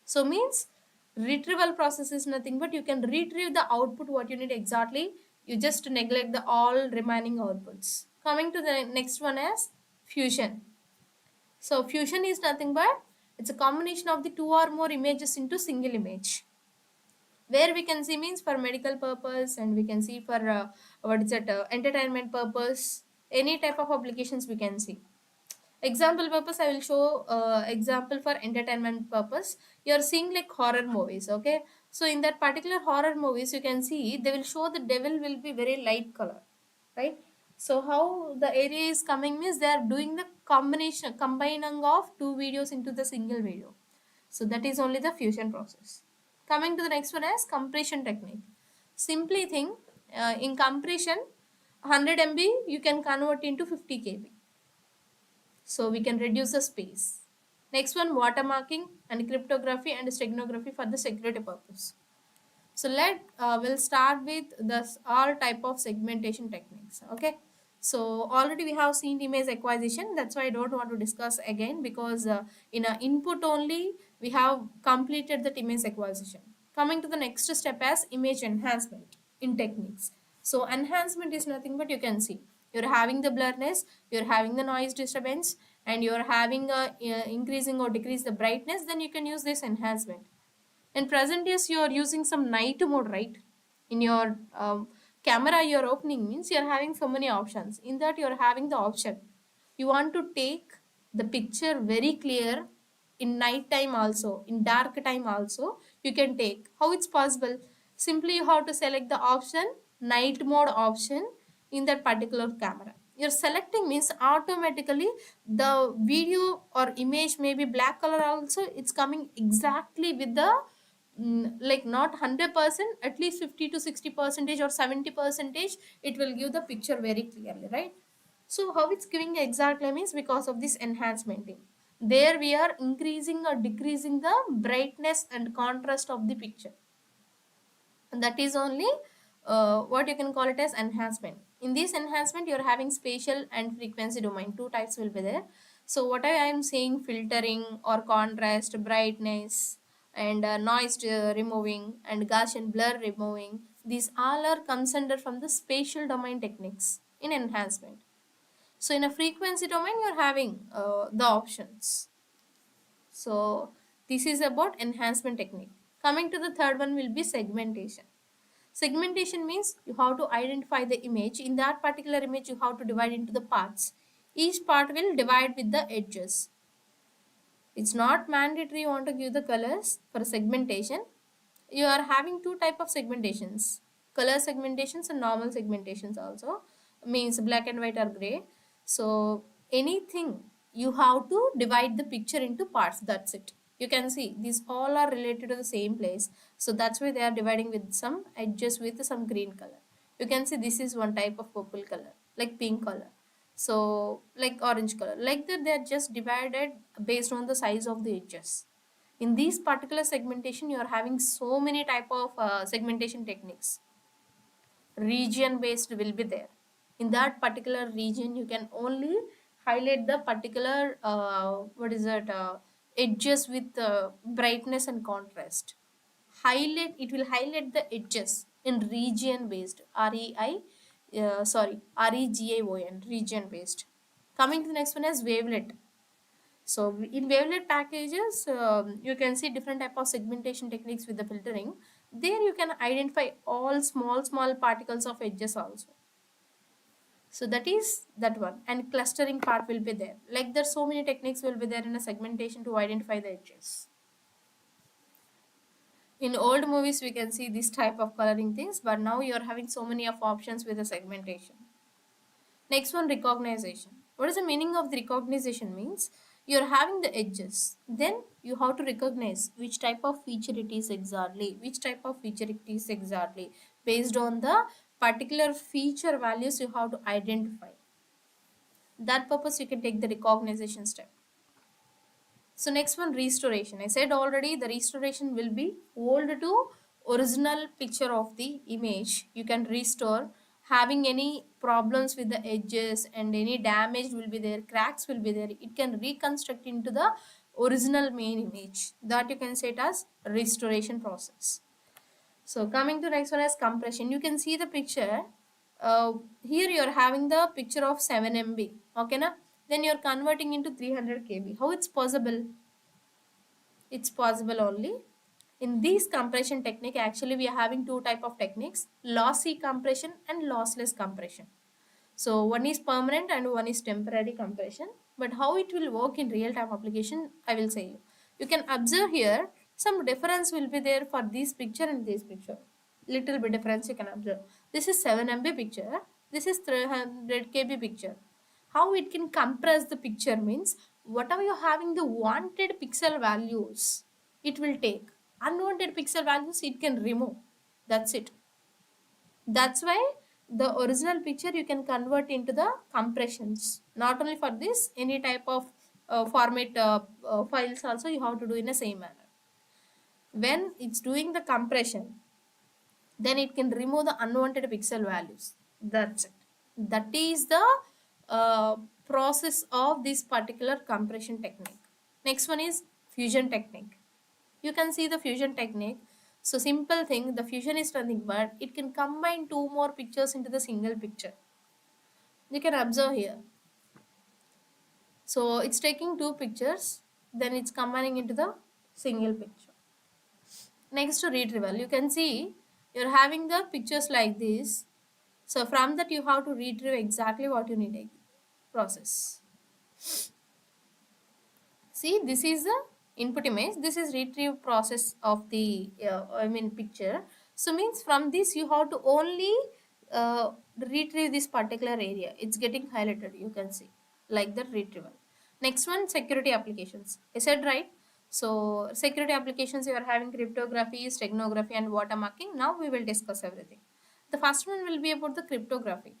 So means retrieval process is nothing but you can retrieve the output what you need exactly. You just neglect the all remaining outputs. Coming to the next one as fusion. So fusion is nothing but it's a combination of the two or more images into single image, where we can see means for medical purpose, and we can see for what is it, entertainment purpose, any type of applications we can see. Example purpose I will show example for entertainment purpose. You are seeing like horror movies, okay? So in that particular horror movies you can see they will show the devil will be very light color, right? So how the area is coming means they are doing the combination combining of two videos into the single video. So that is only the fusion process. Coming to the next one as compression technique. Simply think, in compression 100 MB you can convert into 50 KB. So we can reduce the space. Next one, watermarking and cryptography and steganography for the security purpose. So we'll start with this all type of segmentation techniques. Okay. So already we have seen image acquisition. That's why I don't want to discuss again, because in a input only we have completed the image acquisition. Coming to the next step as image enhancement in techniques. So enhancement is nothing but you can see you're having the blurriness, you're having the noise disturbance, and you're having a increasing or decrease the brightness. Then you can use this enhancement. In present days you are using some night mode, right? In your camera you're opening means you're having so many options. In that you're having the option you want to take the picture very clear in night time also, in dark time also you can take. How it's possible? Simply you have to select the option night mode option in that particular camera. You're selecting means automatically the video or image may be black color also, it's coming exactly with the like not 100%, at least 50 to 60 percentage or 70 percentage, it will give the picture very clearly, right? So how it's giving exactly means because of this enhancement. There we are increasing or decreasing the brightness and contrast of the picture, and that is only what you can call it as enhancement. In this enhancement you're having spatial and frequency domain, two types will be there. So what I am saying, filtering or contrast, brightness, and noise removing and Gaussian blur removing, these all are comes under from the spatial domain techniques in enhancement. So in a frequency domain you're having the options. So this is about enhancement technique. Coming to the third one will be segmentation. Segmentation means you have to identify the image. In that particular image, you have to divide into the parts. Each part will divide with the edges. It's not mandatory you want to give the colors for segmentation. You are having two type of segmentations, color segmentations and normal segmentations also, means black and white or gray. So anything you have to divide the picture into parts, that's it. You can see these all are related to the same place, so that's why they are dividing with some edges with some green color. You can see this is one type of purple color, like pink color, so like orange color, like that they are just divided based on the size of the edges. In this particular segmentation you are having so many type of segmentation techniques. Region based will be there. In that particular region you can only highlight the particular what is it edges with brightness and contrast. Highlight, it will highlight the edges in region based, REGAON, region based. Coming to the next one is wavelet. So in wavelet packages, you can see different type of segmentation techniques with the filtering. There you can identify all small particles of edges also. So that is that one, and clustering part will be there. Like there's so many techniques will be there in a segmentation to identify the edges. In old movies we can see this type of coloring things, but now you are having so many of options with the segmentation. Next one, recognition. What is the meaning of the recognition means? You're having the edges. Then you have to recognize which type of feature it is exactly. Which type of feature it is exactly. Based on the particular feature values you have to identify. That purpose you can take the recognition step. So next one, restoration. I said already the restoration will be old to original picture of the image. You can restore. Having any problems with the edges and any damage will be there, cracks will be there, it can reconstruct into the original main image. That you can say it as restoration process. So coming to next one as compression. You can see the picture. Here you are having the picture of 7 MB. Okay na? Then you are converting into 300 KB. How it's possible? It's possible only in this compression technique. Actually we are having two type of techniques, lossy compression and lossless compression. So one is permanent and one is temporary compression, but how it will work in real time application I will say you. You can observe here some difference will be there for this picture and this picture. Little bit difference you can observe. This is 7 MB picture, this is 300 KB picture. How it can compress the picture means whatever you're having the wanted pixel values, it will take. Unwanted pixel values it can remove. That's it. That's why the original picture you can convert into the compressions. Not only for this, any type of format files also you have to do in the same manner. When it's doing the compression, then it can remove the unwanted pixel values. That's it. That is the process of this particular compression technique. Next one is fusion technique. You can see the fusion technique. So simple thing, the fusion is nothing but it can combine two more pictures into the single picture. You can observe here. So it's taking two pictures, then it's combining into the single picture. Next to retrieval, you can see you're having the pictures like this. So from that you have to retrieve exactly what you need process. See, this is the input image, this is retrieve process of the picture. So means from this you have to only retrieve this particular area. It's getting highlighted, you can see, like the retrieval. Next one, security applications. I said right. So security applications, you are having cryptography, steganography, and watermarking. Now we will discuss everything. The first one will be about the cryptography.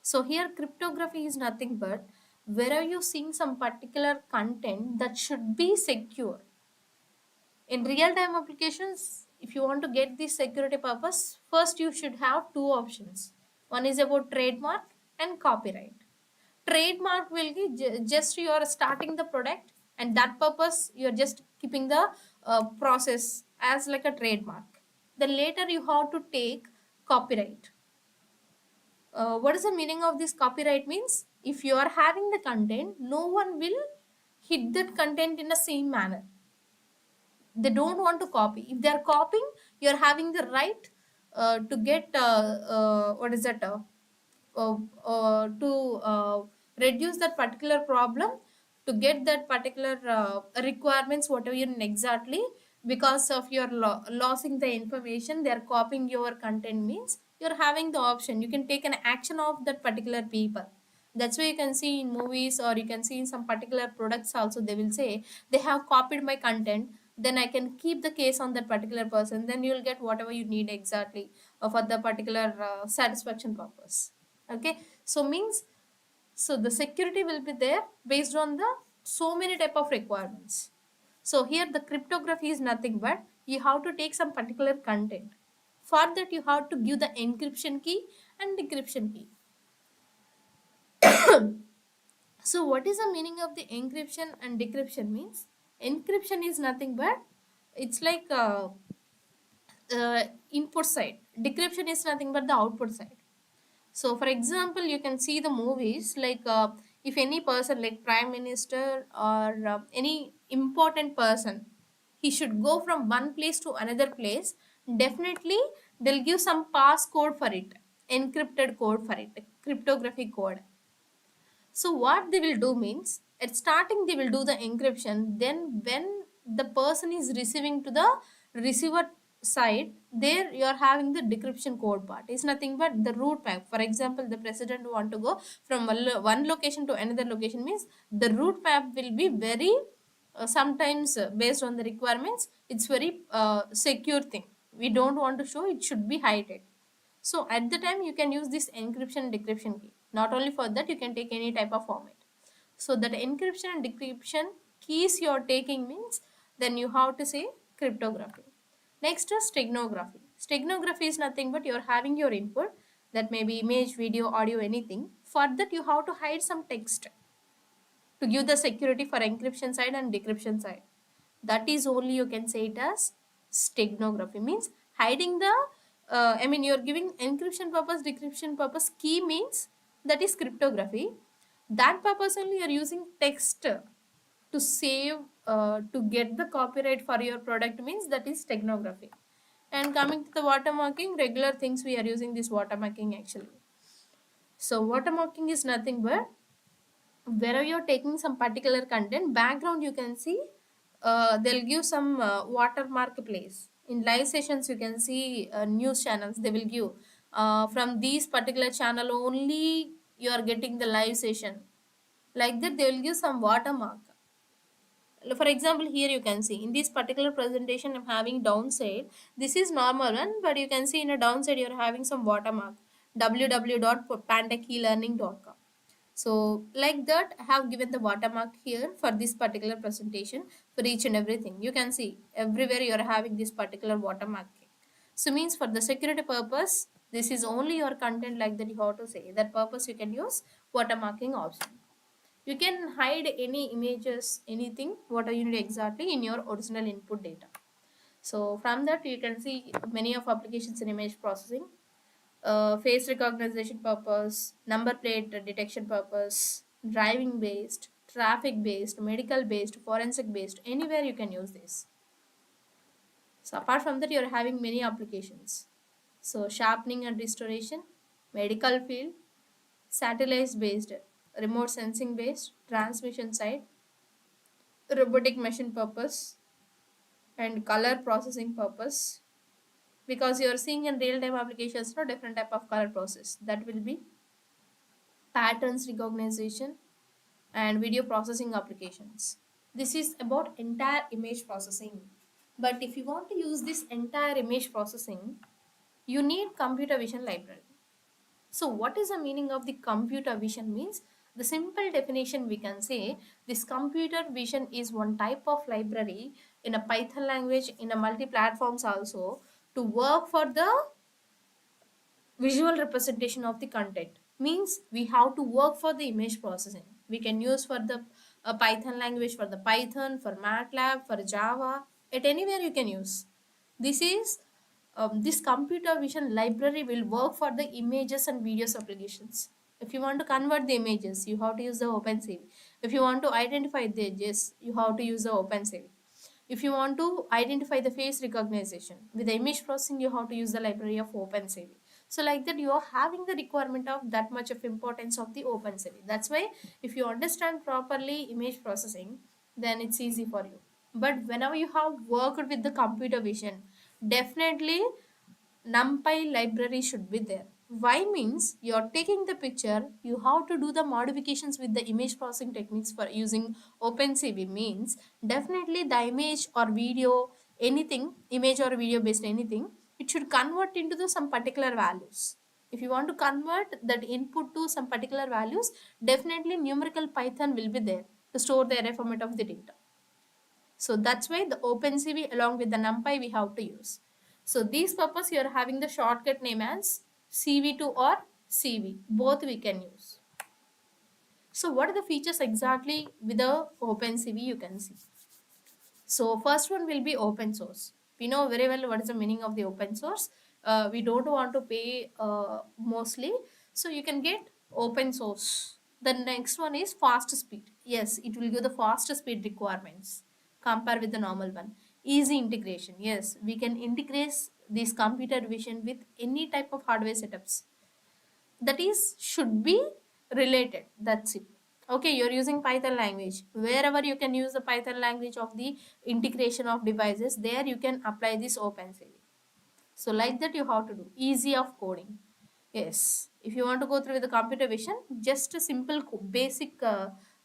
So here cryptography is nothing but where are you seeing some particular content that should be secure. In real-time applications, if you want to get this security purpose, first you should have two options. One is about trademark and copyright. Trademark will be just you are starting the product, and that purpose you are just keeping the process as like a trademark. Then later you have to take copyright. What is the meaning of this copyright means? If you are having the content, no one will hit that content in the same manner. They don't want to copy. If they are copying, you are having the right to get what is that to reduce that particular problem, to get that particular requirements whatever you need exactly. Because of your losing the information, they are copying your content means you're having the option, you can take an action of that particular people. That's why you can see in movies, or you can see in some particular products also, they will say they have copied my content, then I can keep the case on that particular person, then you'll get whatever you need exactly for the particular satisfaction purpose. Okay, so means, so the security will be there based on the so many type of requirements. So here the cryptography is nothing but you have to take some particular content. For that you have to give the encryption key and decryption key. So what is the meaning of the encryption and decryption means? Encryption is nothing but it's like input side. Decryption is nothing but the output side. So for example, you can see the movies like if any person like prime minister or any important person, he should go from one place to another place, definitely they'll give some passcode for it, encrypted code for it, cryptography code. So what they will do means, at starting they will do the encryption. Then when the person is receiving to the receiver side, there you are having the decryption code part. It's nothing but the route map. For example, the president want to go from one location to another location means the route map will be very sometimes based on the requirements. It's very secure thing. We don't want to show, it should be hidden. So at the time you can use this encryption decryption key. Not only for that, you can take any type of format. So that encryption and decryption keys you are taking means then you have to say cryptography. Next is steganography. Steganography is nothing but you are having your input, that may be image, video, audio, anything. For that you have to hide some text to give the security for encryption side and decryption side. That is only you can say it as steganography, means hiding the you're giving encryption purpose, decryption purpose, key means that is cryptography. That purpose only you're using text to save to get the copyright for your product means that is steganography. And coming to the watermarking, regular things we are using this watermarking actually. So watermarking is nothing but wherever you're taking some particular content, background you can see they'll give some watermark place. In live sessions you can see news channels, they will give from these particular channel only you are getting the live session. Like that they will give some watermark. For example, here you can see in this particular presentation I'm having downside. This is normal one, but you can see in a downside you're having some watermark, www.pantechelearning.com. So like that I have given the watermark here for this particular presentation for each and everything. You can see everywhere you are having this particular watermark. So means for the security purpose, this is only your content, like that you have to say. That purpose you can use watermarking option. You can hide any images, anything, whatever you need exactly in your original input data. So from that you can see many of applications in image processing, face recognition purpose, number plate detection purpose, driving based, traffic based, medical based, forensic based, anywhere you can use this. So apart from that, you're having many applications. So sharpening and restoration, medical field, satellite based, remote sensing based, transmission side, robotic machine purpose, and color processing purpose, because you're seeing in real-time applications, no different type of color process. That will be patterns recognition and video processing applications. This is about entire image processing. But if you want to use this entire image processing, you need computer vision library. So what is the meaning of the computer vision means? The simple definition we can say, this computer vision is one type of library in a Python language in a multi-platforms also to work for the visual representation of the content. Means we have to work for the image processing. We can use for the Python language, for the Python, for MATLAB, for Java, at anywhere you can use. This is this computer vision library will work for the images and videos applications. If you want to convert the images, you have to use the OpenCV. If you want to identify the edges, you have to use the OpenCV. If you want to identify the face recognition with the image processing, you have to use the library of OpenCV. So like that, you are having the requirement of that much of importance of the OpenCV. That's why if you understand properly image processing, then it's easy for you. But whenever you have worked with the computer vision, definitely NumPy library should be there. Why means you're taking the picture, you have to do the modifications with the image processing techniques for using OpenCV means definitely the image or video, anything, image or video based anything, it should convert into the some particular values. If you want to convert that input to some particular values, definitely numerical Python will be there to store the array format of the data. So that's why the OpenCV along with the NumPy we have to use. So these purpose you are having the shortcut name as CV2 or CV. Both we can use. So what are the features exactly with the OpenCV you can see. So first one will be open source. We know very well what is the meaning of the open source. We don't want to pay mostly. So you can get open source. The next one is fast speed. Yes, it will give the fast speed requirements compare with the normal one. Easy integration. Yes, we can integrate this computer vision with any type of hardware setups. That is should be related. That's it. Okay, you're using Python language. Wherever you can use the Python language of the integration of devices, there you can apply this OpenCV. So like that you have to do. Easy of coding. Yes. If you want to go through with the computer vision, just a simple basic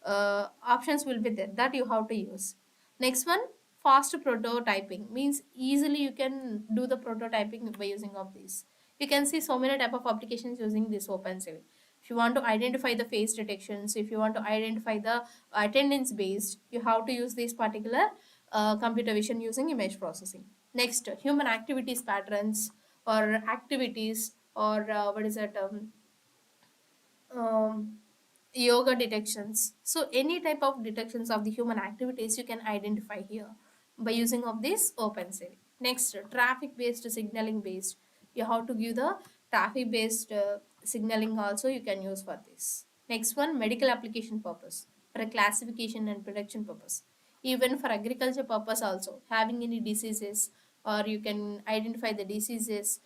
options will be there that you have to use. Next one, fast prototyping means easily you can do the prototyping by using of this. You can see so many type of applications using this OpenCV. If you want to identify the face detections, if you want to identify the attendance based, you have to use this particular computer vision using image processing. Next, human activities patterns or activities or what is that? Um, Yoga detections. So any type of detections of the human activities you can identify here by using of this OpenCV. Next, traffic based signaling based. You have to give the traffic based signaling also you can use for this. Next one, medical application purpose for a classification and prediction purpose. Even for agriculture purpose also, having any diseases or you can identify the diseases,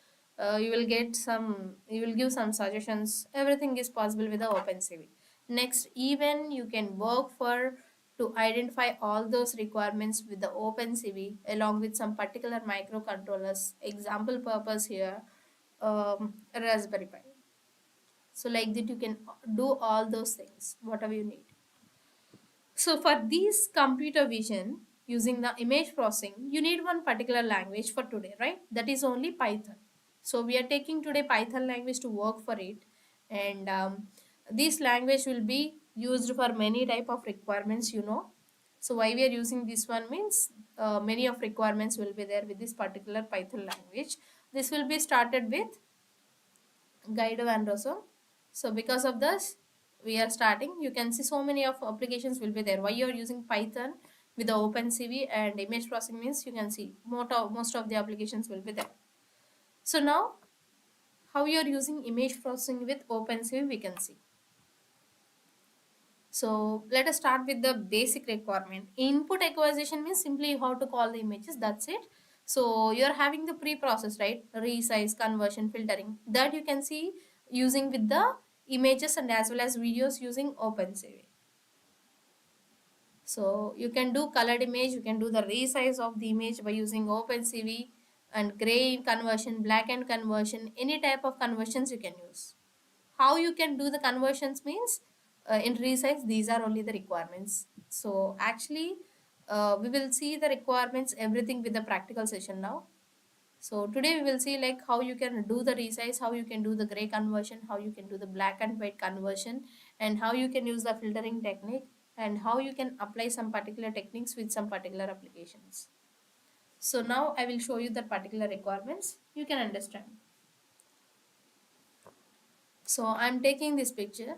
you will get some, you will give some suggestions. Everything is possible with the OpenCV. Next, even you can work for to identify all those requirements with the OpenCV along with some particular microcontrollers. Example purpose here, Raspberry Pi. So like that you can do all those things, whatever you need. So for this computer vision using the image processing, you need one particular language for today, right? That is only Python. So we are taking today Python language to work for it, and this language will be used for many type of requirements. So why we are using this one means many of requirements will be there with this particular Python language. This will be started with guide and also. So because of this we are starting, you can see so many of applications will be there. Why you are using Python with the OpenCV and image processing means you can see most of the applications will be there. So now how you are using image processing with OpenCV we can see. So let us start with the basic requirement. Input acquisition means simply you have to call the images, that's it. So you're having the pre-process, right? Resize, conversion, filtering. That you can see using with the images and as well as videos using OpenCV. So you can do colored image, you can do the resize of the image by using OpenCV and gray conversion, black and conversion, any type of conversions you can use. How you can do the conversions means in resize, these are only the requirements. So actually we will see the requirements everything with the practical session now. So today we will see like how you can do the resize, how you can do the gray conversion, how you can do the black and white conversion, and how you can use the filtering technique, and how you can apply some particular techniques with some particular applications. So now I will show you the particular requirements. You can understand. So I'm taking this picture.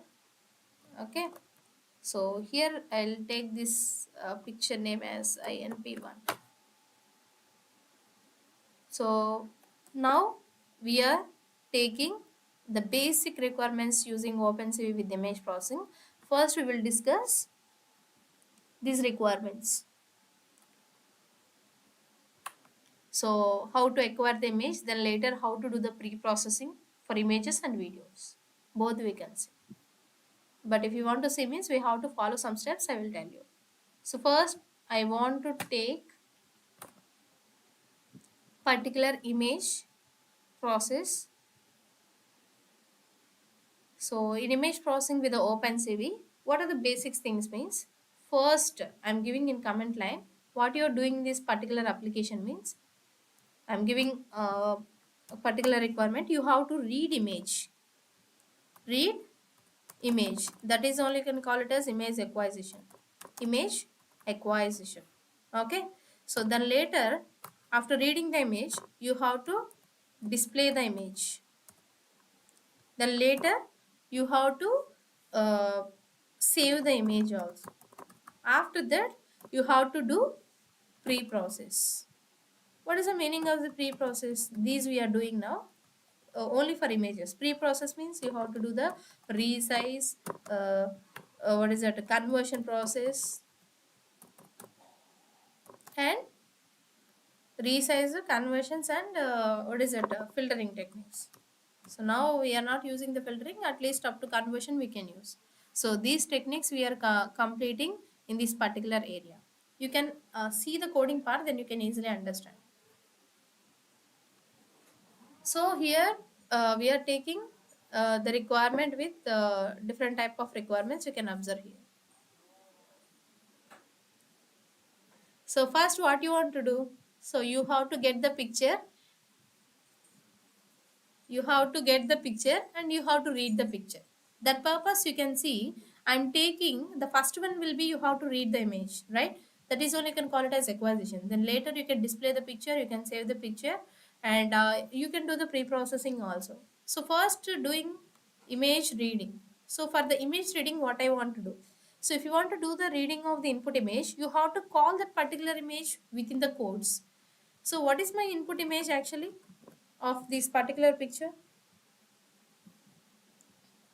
Okay. So here I'll take this picture name as INP1. So now we are taking the basic requirements using OpenCV with image processing. First we will discuss these requirements. So how to acquire the image, then later how to do the pre-processing for images and videos. Both we can see. But if you want to see means we have to follow some steps, I will tell you. So first I want to take particular image process. So in image processing with the OpenCV, what are the basic things means? First, I'm giving in comment line what you're doing this particular application means. I'm giving a particular requirement. You have to read image. Read image. That is only can call it as image acquisition. Image acquisition. Okay. So then later, after reading the image, you have to display the image. Then later you have to uh, save the image also. After that you have to do pre-process. What is the meaning of the pre-process? These we are doing now only for images. Pre-process means you have to do the resize, what is that, conversion process, and resize the conversions, and what is it, filtering techniques. So now we are not using the filtering, at least up to conversion we can use. So these techniques we are completing in this particular area. You can see the coding part, then you can easily understand. So here we are taking the requirement with different type of requirements you can observe here. So first what you want to do, so you have to get the picture, you have to get the picture and you have to read the picture. That purpose you can see I'm taking the first one will be you have to read the image, right? That is only you can call it as acquisition. Then later you can display the picture, you can save the picture, and you can do the pre-processing also. So first doing image reading. So for the image reading what I want to do, so if you want to do the reading of the input image, you have to call that particular image within the codes. So what is my input image actually of this particular picture?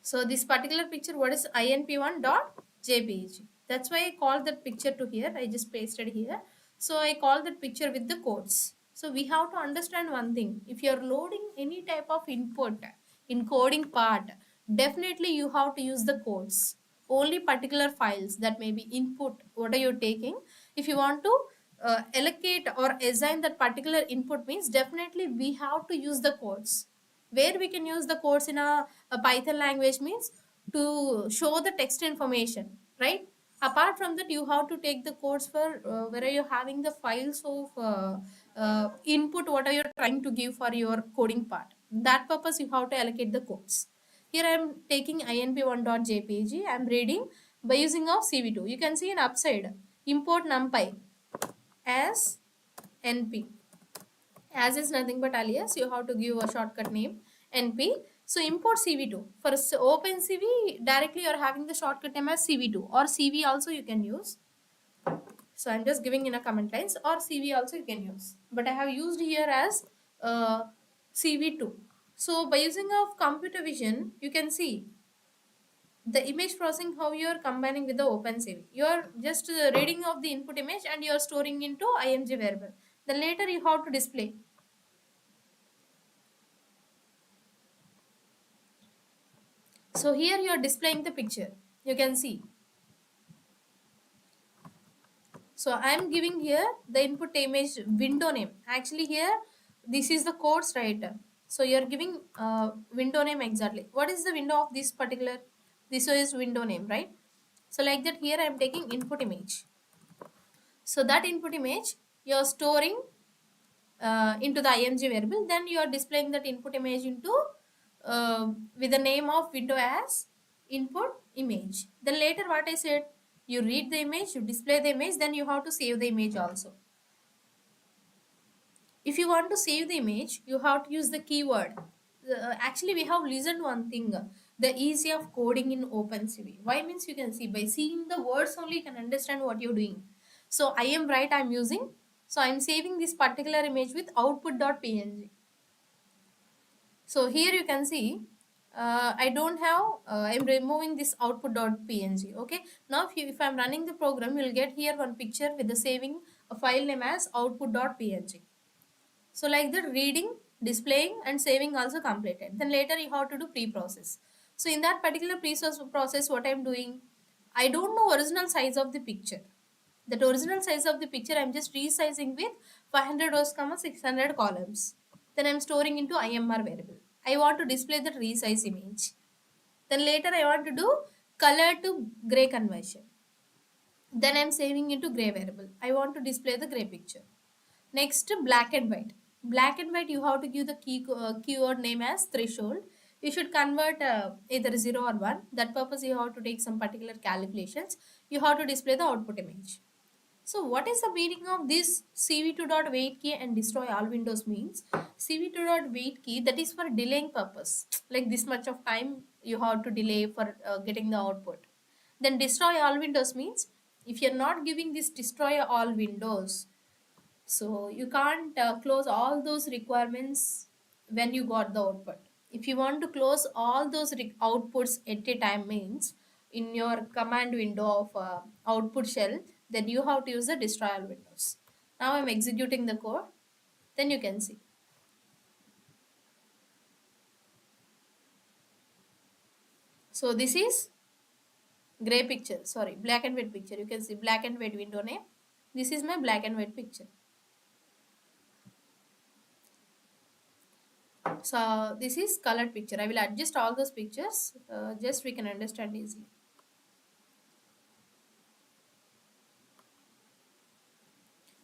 So this particular picture, what is inp1.jpg? That's why I called that picture to here. I just pasted here. So I call that picture with the codes. So we have to understand one thing. If you are loading any type of input in coding part, definitely you have to use the codes. Only particular files that may be input, what are you taking? If you want to allocate or assign that particular input means definitely we have to use the codes. Where we can use the codes in a Python language means to show the text information, right? Apart from that you have to take the codes for where you're having the files of input, what are you trying to give for your coding part. That purpose you have to allocate the codes. Here I am taking inp1.jpg. I am reading by using of cv2. You can see in upside import numpy as np. As is nothing but alias, you have to give a shortcut name np. So import cv2. For OpenCV directly you are having the shortcut name as cv2, or cv also you can use. So I'm just giving in a comment lines, or cv also you can use, but I have used here as cv2. So by using of computer vision you can see the image processing, how you are combining with the OpenCV. You are just reading of the input image and you are storing into img variable. Then later you have to display. So here you are displaying the picture. You can see. So I am giving here the input image window name. Actually here this is the course, right? So you're giving window name exactly. What is the window of this particular? This is window name, right? So like that, here I am taking input image. So that input image you're storing into the img variable, then you are displaying that input image into with the name of window as input image. Then later what I said, you read the image, you display the image, then you have to save the image also. If you want to save the image, you have to use the keyword. Actually, we have listened one thing, the easy of coding in OpenCV. Why means you can see by seeing the words only you can understand what you're doing. So I am right, I'm using. So I'm saving this particular image with output.png. So here you can see, I don't have, I'm removing this output.png. Okay. Now if I'm running the program, you'll get here one picture with the saving a file name as output.png. So like the reading, displaying and saving also completed. Then later you have to do pre-process. So in that particular pre-process, what I'm doing, I don't know original size of the picture. That original size of the picture I'm just resizing with 500 rows, 600 columns. Then I'm storing into IMR variable. I want to display the resize image. Then later I want to do color to gray conversion. Then I'm saving into gray variable. I want to display the gray picture. Next, black and white. Black and white, you have to give the keyword name as threshold. You should convert either 0 or 1. That purpose you have to take some particular calculations. You have to display the output image. So what is the meaning of this cv2.wait key and destroy all windows means? cv2.wait key, that is for delaying purpose. Like this much of time you have to delay for getting the output. Then destroy all windows means if you're not giving this destroy all windows, so you can't close all those requirements when you got the output. If you want to close all those outputs at a time means in your command window of output shell, then you have to use the destroy all windows. Now I'm executing the code, then you can see. So this is gray picture, sorry, black and white picture. You can see black and white window name. This is my black and white picture. So this is colored picture. I will adjust all those pictures, just we can understand easily.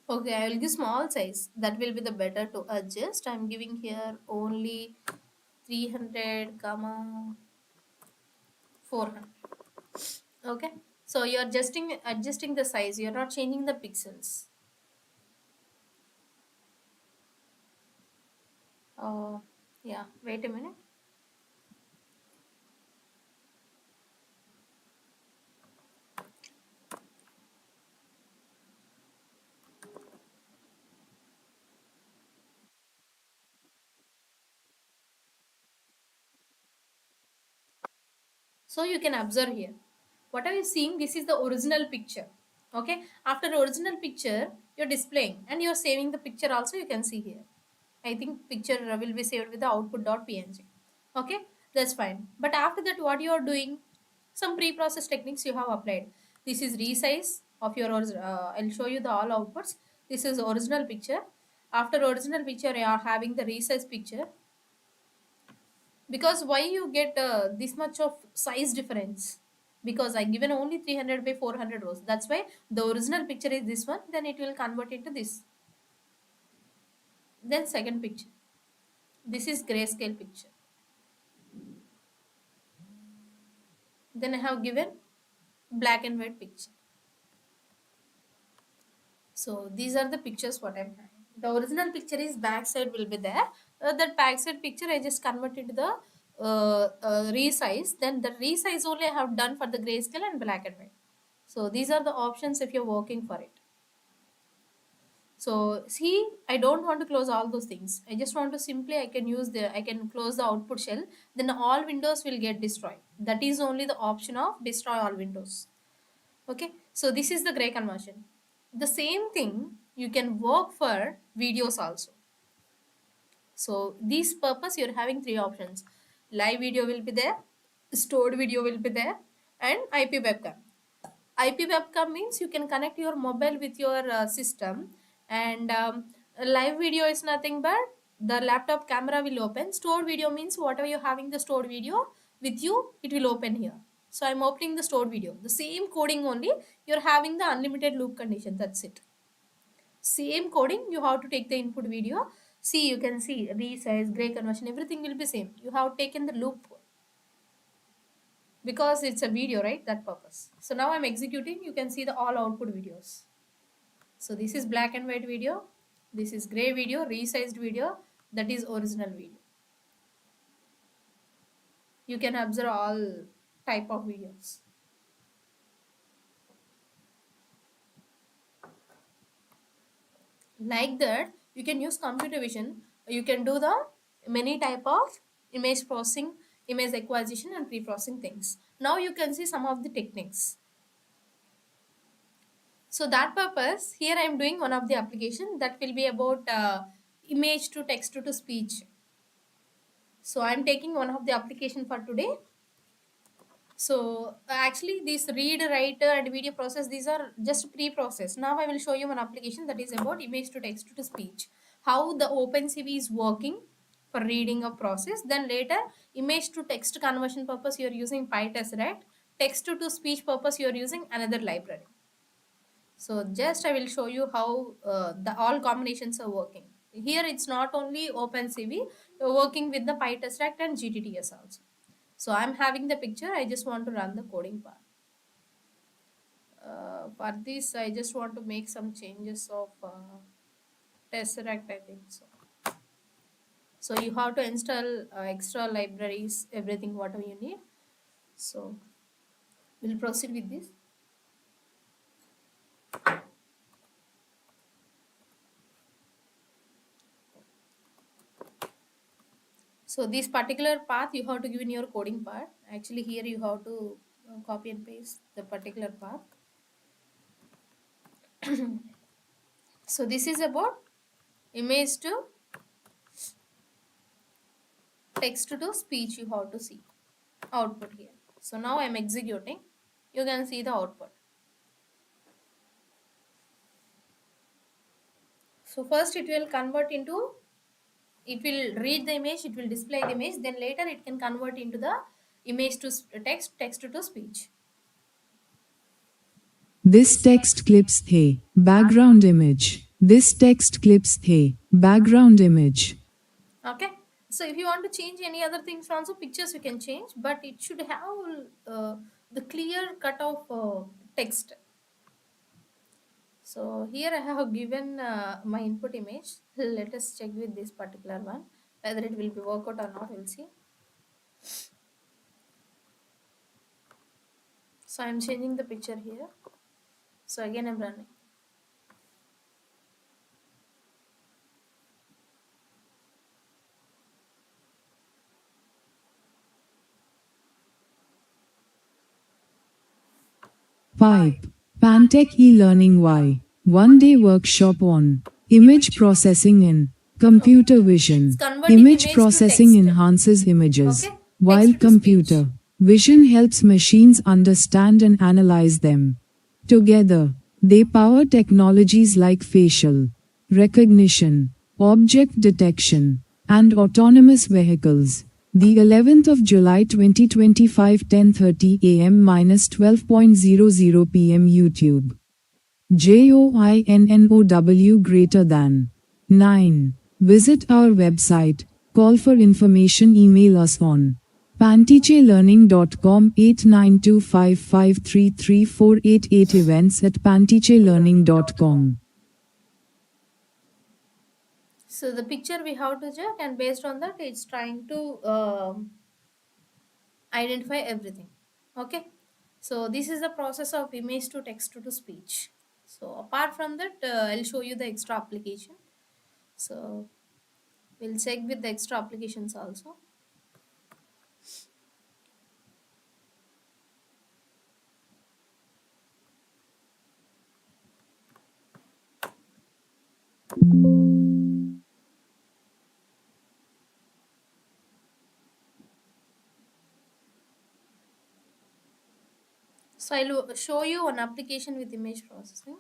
Okay, I will give small size. That will be the better to adjust. I'm giving here only 300 comma 400. Okay, so you're adjusting the size. You're not changing the pixels. Oh, yeah. Wait a minute. So you can observe here. What are you seeing? This is the original picture. Okay. After original picture, you're displaying and you're saving the picture also. You can see here. I think picture will be saved with the output.png. Okay. That's fine. But after that, what you are doing? Some pre-process techniques you have applied. This is resize of your, I'll show you the all outputs. This is original picture. After original picture, you are having the resize picture. Because why you get this much of size difference? Because I given only 300 by 400 rows. That's why the original picture is this one. Then it will convert into this. Then second picture. This is grayscale picture. Then I have given black and white picture. So these are the pictures what I'm having. The original picture is backside will be there. That backside picture I just converted to the resize. Then the resize only I have done for the grayscale and black and white. So these are the options if you're working for it. So see, I don't want to close all those things. I just want to simply I can close the output shell. Then all windows will get destroyed. That is only the option of destroy all windows. Okay, so this is the gray conversion. The same thing you can work for videos also. So this purpose you're having three options. Live video will be there, stored video will be there, and IP webcam. IP webcam means you can connect your mobile with your system, and live video is nothing but the laptop camera will open. Stored video means whatever you're having the stored video with you, it will open here. So I'm opening the stored video. The same coding only, you're having the unlimited loop condition. That's it. Same coding, you have to take the input video. See, you can see resize, gray conversion, everything will be same. You have taken the loop because it's a video, right? That purpose. So now I'm executing. You can see the all output videos. So this is black and white video. This is gray video, resized video. That is original video. You can observe all type of videos. Like that, you can use computer vision. You can do the many type of image processing, image acquisition and pre-processing things. Now you can see some of the techniques. So that purpose, here I am doing one of the application that will be about image to text to speech. So I am taking one of the application for today. So actually this read, write and video process, these are just pre-process. Now I will show you one application that is about image to text to speech. How the OpenCV is working for reading a process. Then later image to text conversion purpose you are using PyTest, right? Text to speech purpose you are using another library. So just I will show you how the all combinations are working. Here it's not only OpenCV, you're working with the PyTest and GTTS also. So I'm having the picture. I just want to run the coding part. For this, I just want to make some changes of Tesseract, I think so. So you have to install extra libraries, everything, whatever you need. So we'll proceed with this. So this particular path you have to give in your coding part. Actually here you have to copy and paste the particular path. So this is about image to text to speech you have to see output here. So now I'm executing. You can see the output. So first it will convert into, it will read the image, it will display the image, then later it can convert into the image to text, text to speech. This text clips the background image. This text clips the background image. Okay. So if you want to change any other things also, pictures you can change, but it should have the clear cut of text. So here I have given my input image. Let us check with this particular one whether it will be work out or not. We'll see. So I'm changing the picture here. So again I'm running. Pipe. Pantech e-learning Y. One-day workshop on image processing in computer vision. Converting Image image to processing text. enhances images, Okay. while Text to computer vision helps machines understand and analyze them. Together, they power technologies like facial recognition, object detection, and autonomous vehicles. The 11th of July 2025 10:30 a.m. -12:00 p.m. YouTube. JOINNOW greater than 9. Visit our website. Call for information. Email us on pantechelearning.com 8925533488 events at pantechelearning.com. So the picture we have to check, and based on that it's trying to identify everything. Okay. So this is the process of image to text to speech. So apart from that, I'll show you the extra application. So we'll check with the extra applications also. So I'll show you one application with image processing.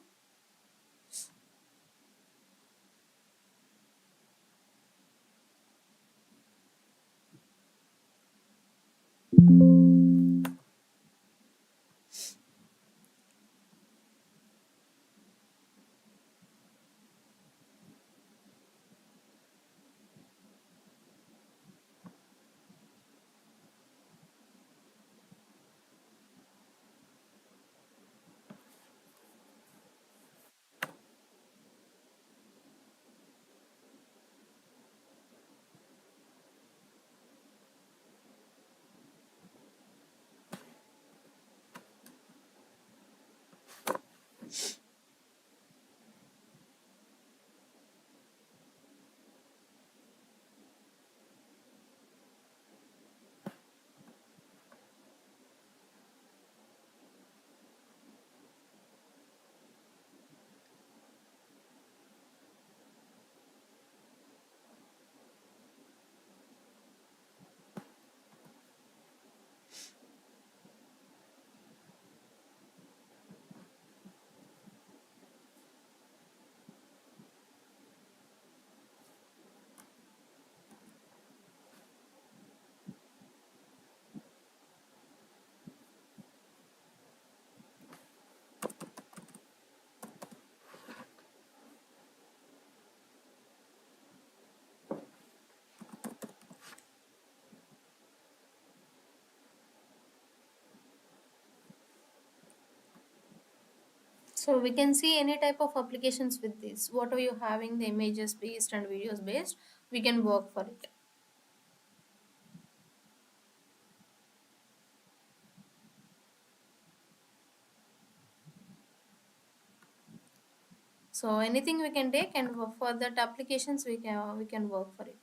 So we can see any type of applications with this. What are you having the images based and videos based? We can work for it. So anything we can take, and for that applications we can work for it.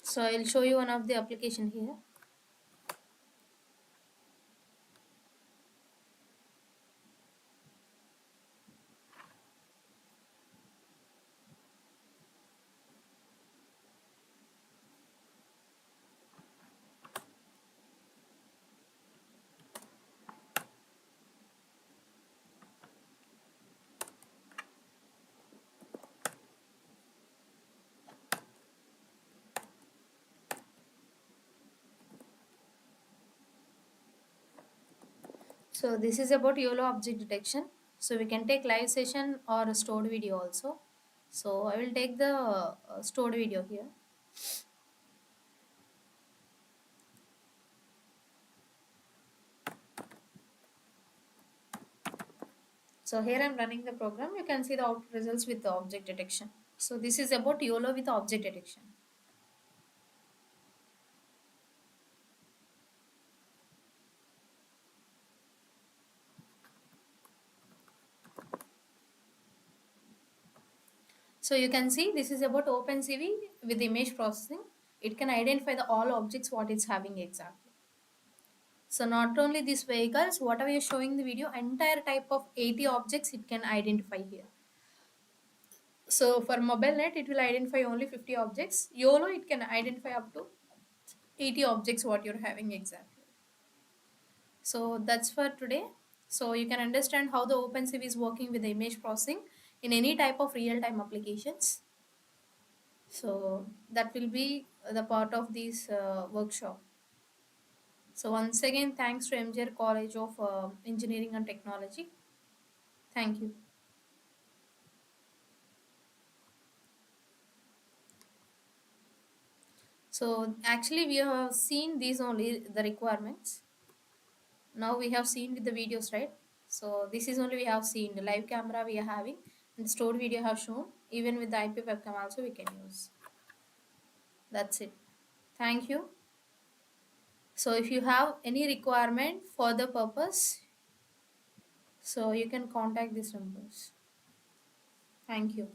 So I'll show you one of the application here. So this is about YOLO object detection. So we can take live session or a stored video also. So I will take the stored video here. So here I'm running the program. You can see the output results with the object detection. So this is about YOLO with object detection. So you can see this is about OpenCV with image processing. It can identify the all objects what it's having exactly. So not only these vehicles, whatever you're showing the video, entire type of 80 objects it can identify here. So for mobile net, it will identify only 50 objects. YOLO, it can identify up to 80 objects what you're having exactly. So that's for today. So you can understand how the OpenCV is working with the image processing in any type of real-time applications. So that will be the part of this workshop. So once again, thanks to MGR College of Engineering and Technology. Thank you. So actually we have seen these only the requirements. Now we have seen with the videos, right? So this is only we have seen the live camera we are having, and stored video have shown. Even with the IP webcam also we can use. That's it. Thank you. So if you have any requirement for the purpose, so you can contact these numbers. Thank you.